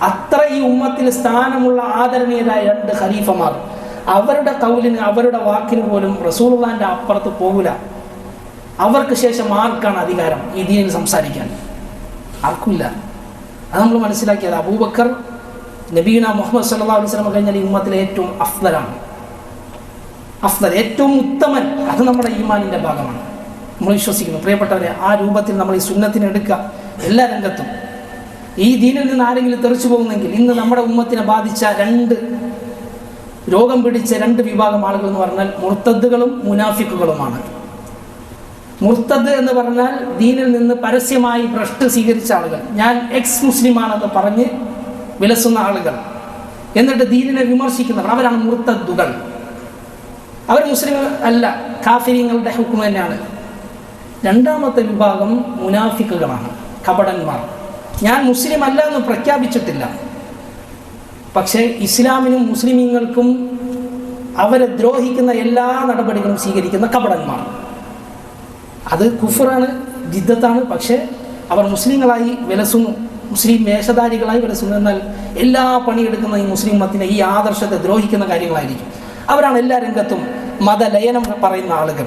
അത്ര ഈ ഉമ്മത്തിൽ സ്ഥാനമുള്ള ആദരണീയരായ രണ്ട് ഖലീഫമാർ, അവരുടെ കൗലിന്, അവരുടെ വാക്കിന് പോലും റസൂലുള്ളാഹിന്റെ അപ്പുറത്ത് പോകില്ല. അവർക്ക് ശേഷം ആർക്കാണ് അധികാരം ഈ ദീനിൽ സംസാരിക്കാൻ? ആർക്കില്ല. അത് നമ്മൾ മനസ്സിലാക്കിയത്. അബൂബക്കർ നബീന മുഹമ്മദ് സല്ലല്ലാഹു അലൈഹി വസല്ലം കഴിഞ്ഞാൽ ഈ ഉമ്മത്തിലെ ഏറ്റവും അഫ്ദലാണ്, ഏറ്റവും ഉത്തമൻ. അത് നമ്മുടെ ഈമാനിൻ്റെ ഭാഗമാണ്, നമ്മൾ വിശ്വസിക്കുന്നു. പ്രിയപ്പെട്ടവരെ, ആ രൂപത്തിൽ നമ്മൾ ഈ സുന്നത്തിനെ എടുക്കുക. എല്ലാ രംഗത്തും ഈ ദീനിൽ നിന്ന് ആരെങ്കിലും തെറിച്ചു പോകുന്നെങ്കിൽ, ഇന്ന് നമ്മുടെ ഉമ്മത്തിനെ ബാധിച്ച രോഗം പിടിച്ച രണ്ട് വിഭാഗം ആളുകൾ എന്ന് പറഞ്ഞാൽ മുർത്തദ്ദുകളും മുനാഫിക്കുകളുമാണ്. മുർത്തദ് എന്ന് പറഞ്ഞാൽ ദീനിൽ നിന്ന് പരസ്യമായി ഭ്രഷ്ട് സ്വീകരിച്ച ആളുകൾ, ഞാൻ എക്സ് മുസ്ലിമാണെന്ന് പറഞ്ഞ് വിലസുന്ന ആളുകൾ, എന്നിട്ട് ദീനിനെ വിമർശിക്കുന്നവർ, അവരാണ് മുർത്തദ്ദുകൾ. അവർ മുസ്ലിം അല്ല, കാഫിര്യങ്ങളുടെ ഹുക്മ തന്നെയാണ്. രണ്ടാമത്തെ വിഭാഗം മുനാഫിക്കുകളാണ്, കപടന്മാർ. ഞാൻ മുസ്ലിം അല്ല എന്ന് പ്രഖ്യാപിച്ചിട്ടില്ല, പക്ഷേ ഇസ്ലാമിനും മുസ്ലിമീങ്ങൾക്കും അവരെ ദ്രോഹിക്കുന്ന എല്ലാ നടപടികളും സ്വീകരിക്കുന്ന കപടന്മാർ. അത് കുഫറാണ്, ജിദ്ദത്താണ്. പക്ഷേ അവർ മുസ്ലിങ്ങളായി വിലസുന്നു, മുസ്ലിം വേഷധാരികളായി വിലസുന്നു. എന്നാൽ എല്ലാ പണിയെടുക്കുന്ന ഈ മുസ്ലിം മത്തിനെ, ഈ ആദർശത്തെ ദ്രോഹിക്കുന്ന കാര്യങ്ങളായിരിക്കും. അവരാണ് എല്ലാ രംഗത്തും മതലയനം പറയുന്ന ആളുകൾ,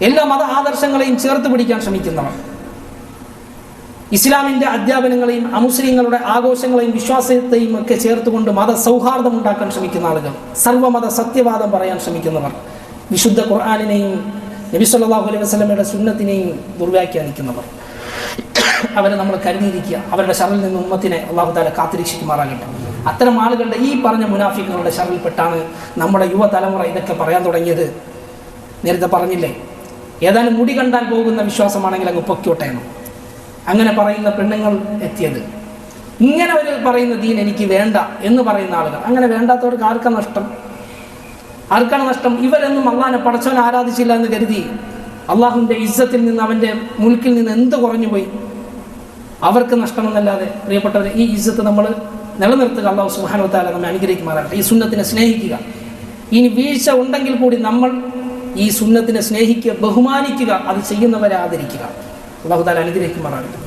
എല്ലാ മത ആദർശങ്ങളെയും ചേർത്ത് പിടിക്കാൻ ശ്രമിക്കുന്നവർ, ഇസ്ലാമിൻ്റെ അധ്യാപനങ്ങളെയും അമുസ്ലിങ്ങളുടെ ആഘോഷങ്ങളെയും വിശ്വാസത്തെയും ഒക്കെ ചേർത്തുകൊണ്ട് മത സൗഹാർദ്ദം ഉണ്ടാക്കാൻ ശ്രമിക്കുന്ന ആളുകൾ, സർവ്വമത സത്യവാദം പറയാൻ ശ്രമിക്കുന്നവർ, വിശുദ്ധ ഖുർആനിനെയും നബി സല്ലല്ലാഹു അലൈഹി വസല്ലമയുടെ സുന്നത്തിനെയും ദുർവ്യാഖ്യാനിക്കുന്നവർ. അവരെ നമ്മൾ കരുതിയിരിക്കുക. അവരുടെ ശറിൽ നിന്ന് ഉമ്മത്തിനെ അല്ലാഹു തആല കാത്തിരക്ഷിക്കുമാറാകട്ടെ. അത്തരം ആളുകളുടെ, ഈ പറഞ്ഞ മുനാഫിക്കുകളുടെ ശറിൽപ്പെട്ടാണ് നമ്മുടെ യുവതലമുറ ഇതൊക്കെ പറയാൻ തുടങ്ങിയത്. നേരത്തെ പറഞ്ഞില്ലേ, ഏതാനും മുടി കണ്ടാൽ പോകുന്ന വിശ്വാസമാണെങ്കിൽ അങ്ങ് പൊക്കോട്ടേണം, അങ്ങനെ പറയുന്ന പെണ്ണുങ്ങൾ എത്തിയത്. ഇങ്ങനെ ഒരു പറയുന്ന ദീൻ എനിക്ക് വേണ്ട എന്ന് പറയുന്ന ആളുകൾ, അങ്ങനെ വേണ്ടാത്തവർക്ക് ആർക്കാണ് നഷ്ടം? ആർക്കാണ് നഷ്ടം? ഇവരെന്നും അള്ളാഹിനെ പടച്ചവനെ ആരാധിച്ചില്ല എന്ന് കരുതി അള്ളാഹുവിൻ്റെ ഇസ്സത്തിൽ നിന്ന്, അവൻ്റെ മുൽക്കിൽ നിന്ന് എന്ത് കുറഞ്ഞു പോയി? അവർക്ക് നഷ്ടമെന്നല്ലാതെ. പ്രിയപ്പെട്ടവരെ, ഈ ഇസ്സത്ത് നമ്മൾ നിലനിർത്തുക. അള്ളാഹു സുബ്ഹാനഹു വ തആല നമ്മെ അനുഗ്രഹിക്കുമാറാകട്ടെ. ഈ സുന്നത്തിനെ സ്നേഹിക്കുക. ഇനി വീഴ്ച ഉണ്ടെങ്കിൽ കൂടി നമ്മൾ ഈ സുന്നത്തിനെ സ്നേഹിക്കുക, ബഹുമാനിക്കുക, അത് ചെയ്യുന്നവരെ ആദരിക്കുക. അള്ളാഹു തആല അനുഗ്രഹിക്കുമാറാകട്ടെ.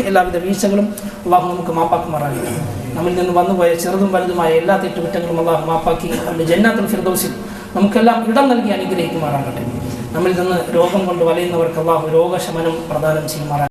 എല്ലാവിധ വീഴ്ചകളും അള്ളാഹു നമുക്ക് മാപ്പാക്കുമാറാകട്ടെ. നമ്മിൽ നിന്ന് വന്നുപോയ ചെറുതും വലുതുമായ എല്ലാ തെറ്റുകുറ്റങ്ങളും അള്ളാഹു മാപ്പാക്കി അവൻ്റെ ജന്നാത്തുൽ ഫിർദൗസിൽ നമുക്കെല്ലാം ഇടം നൽകി അനുഗ്രഹിക്കുമാറാകട്ടെ. നമ്മിൽ നിന്ന് രോഗം കൊണ്ട് വലയുന്നവർക്ക് അള്ളാഹു രോഗശമനം പ്രദാനം ചെയ്യുമാറാകട്ടെ.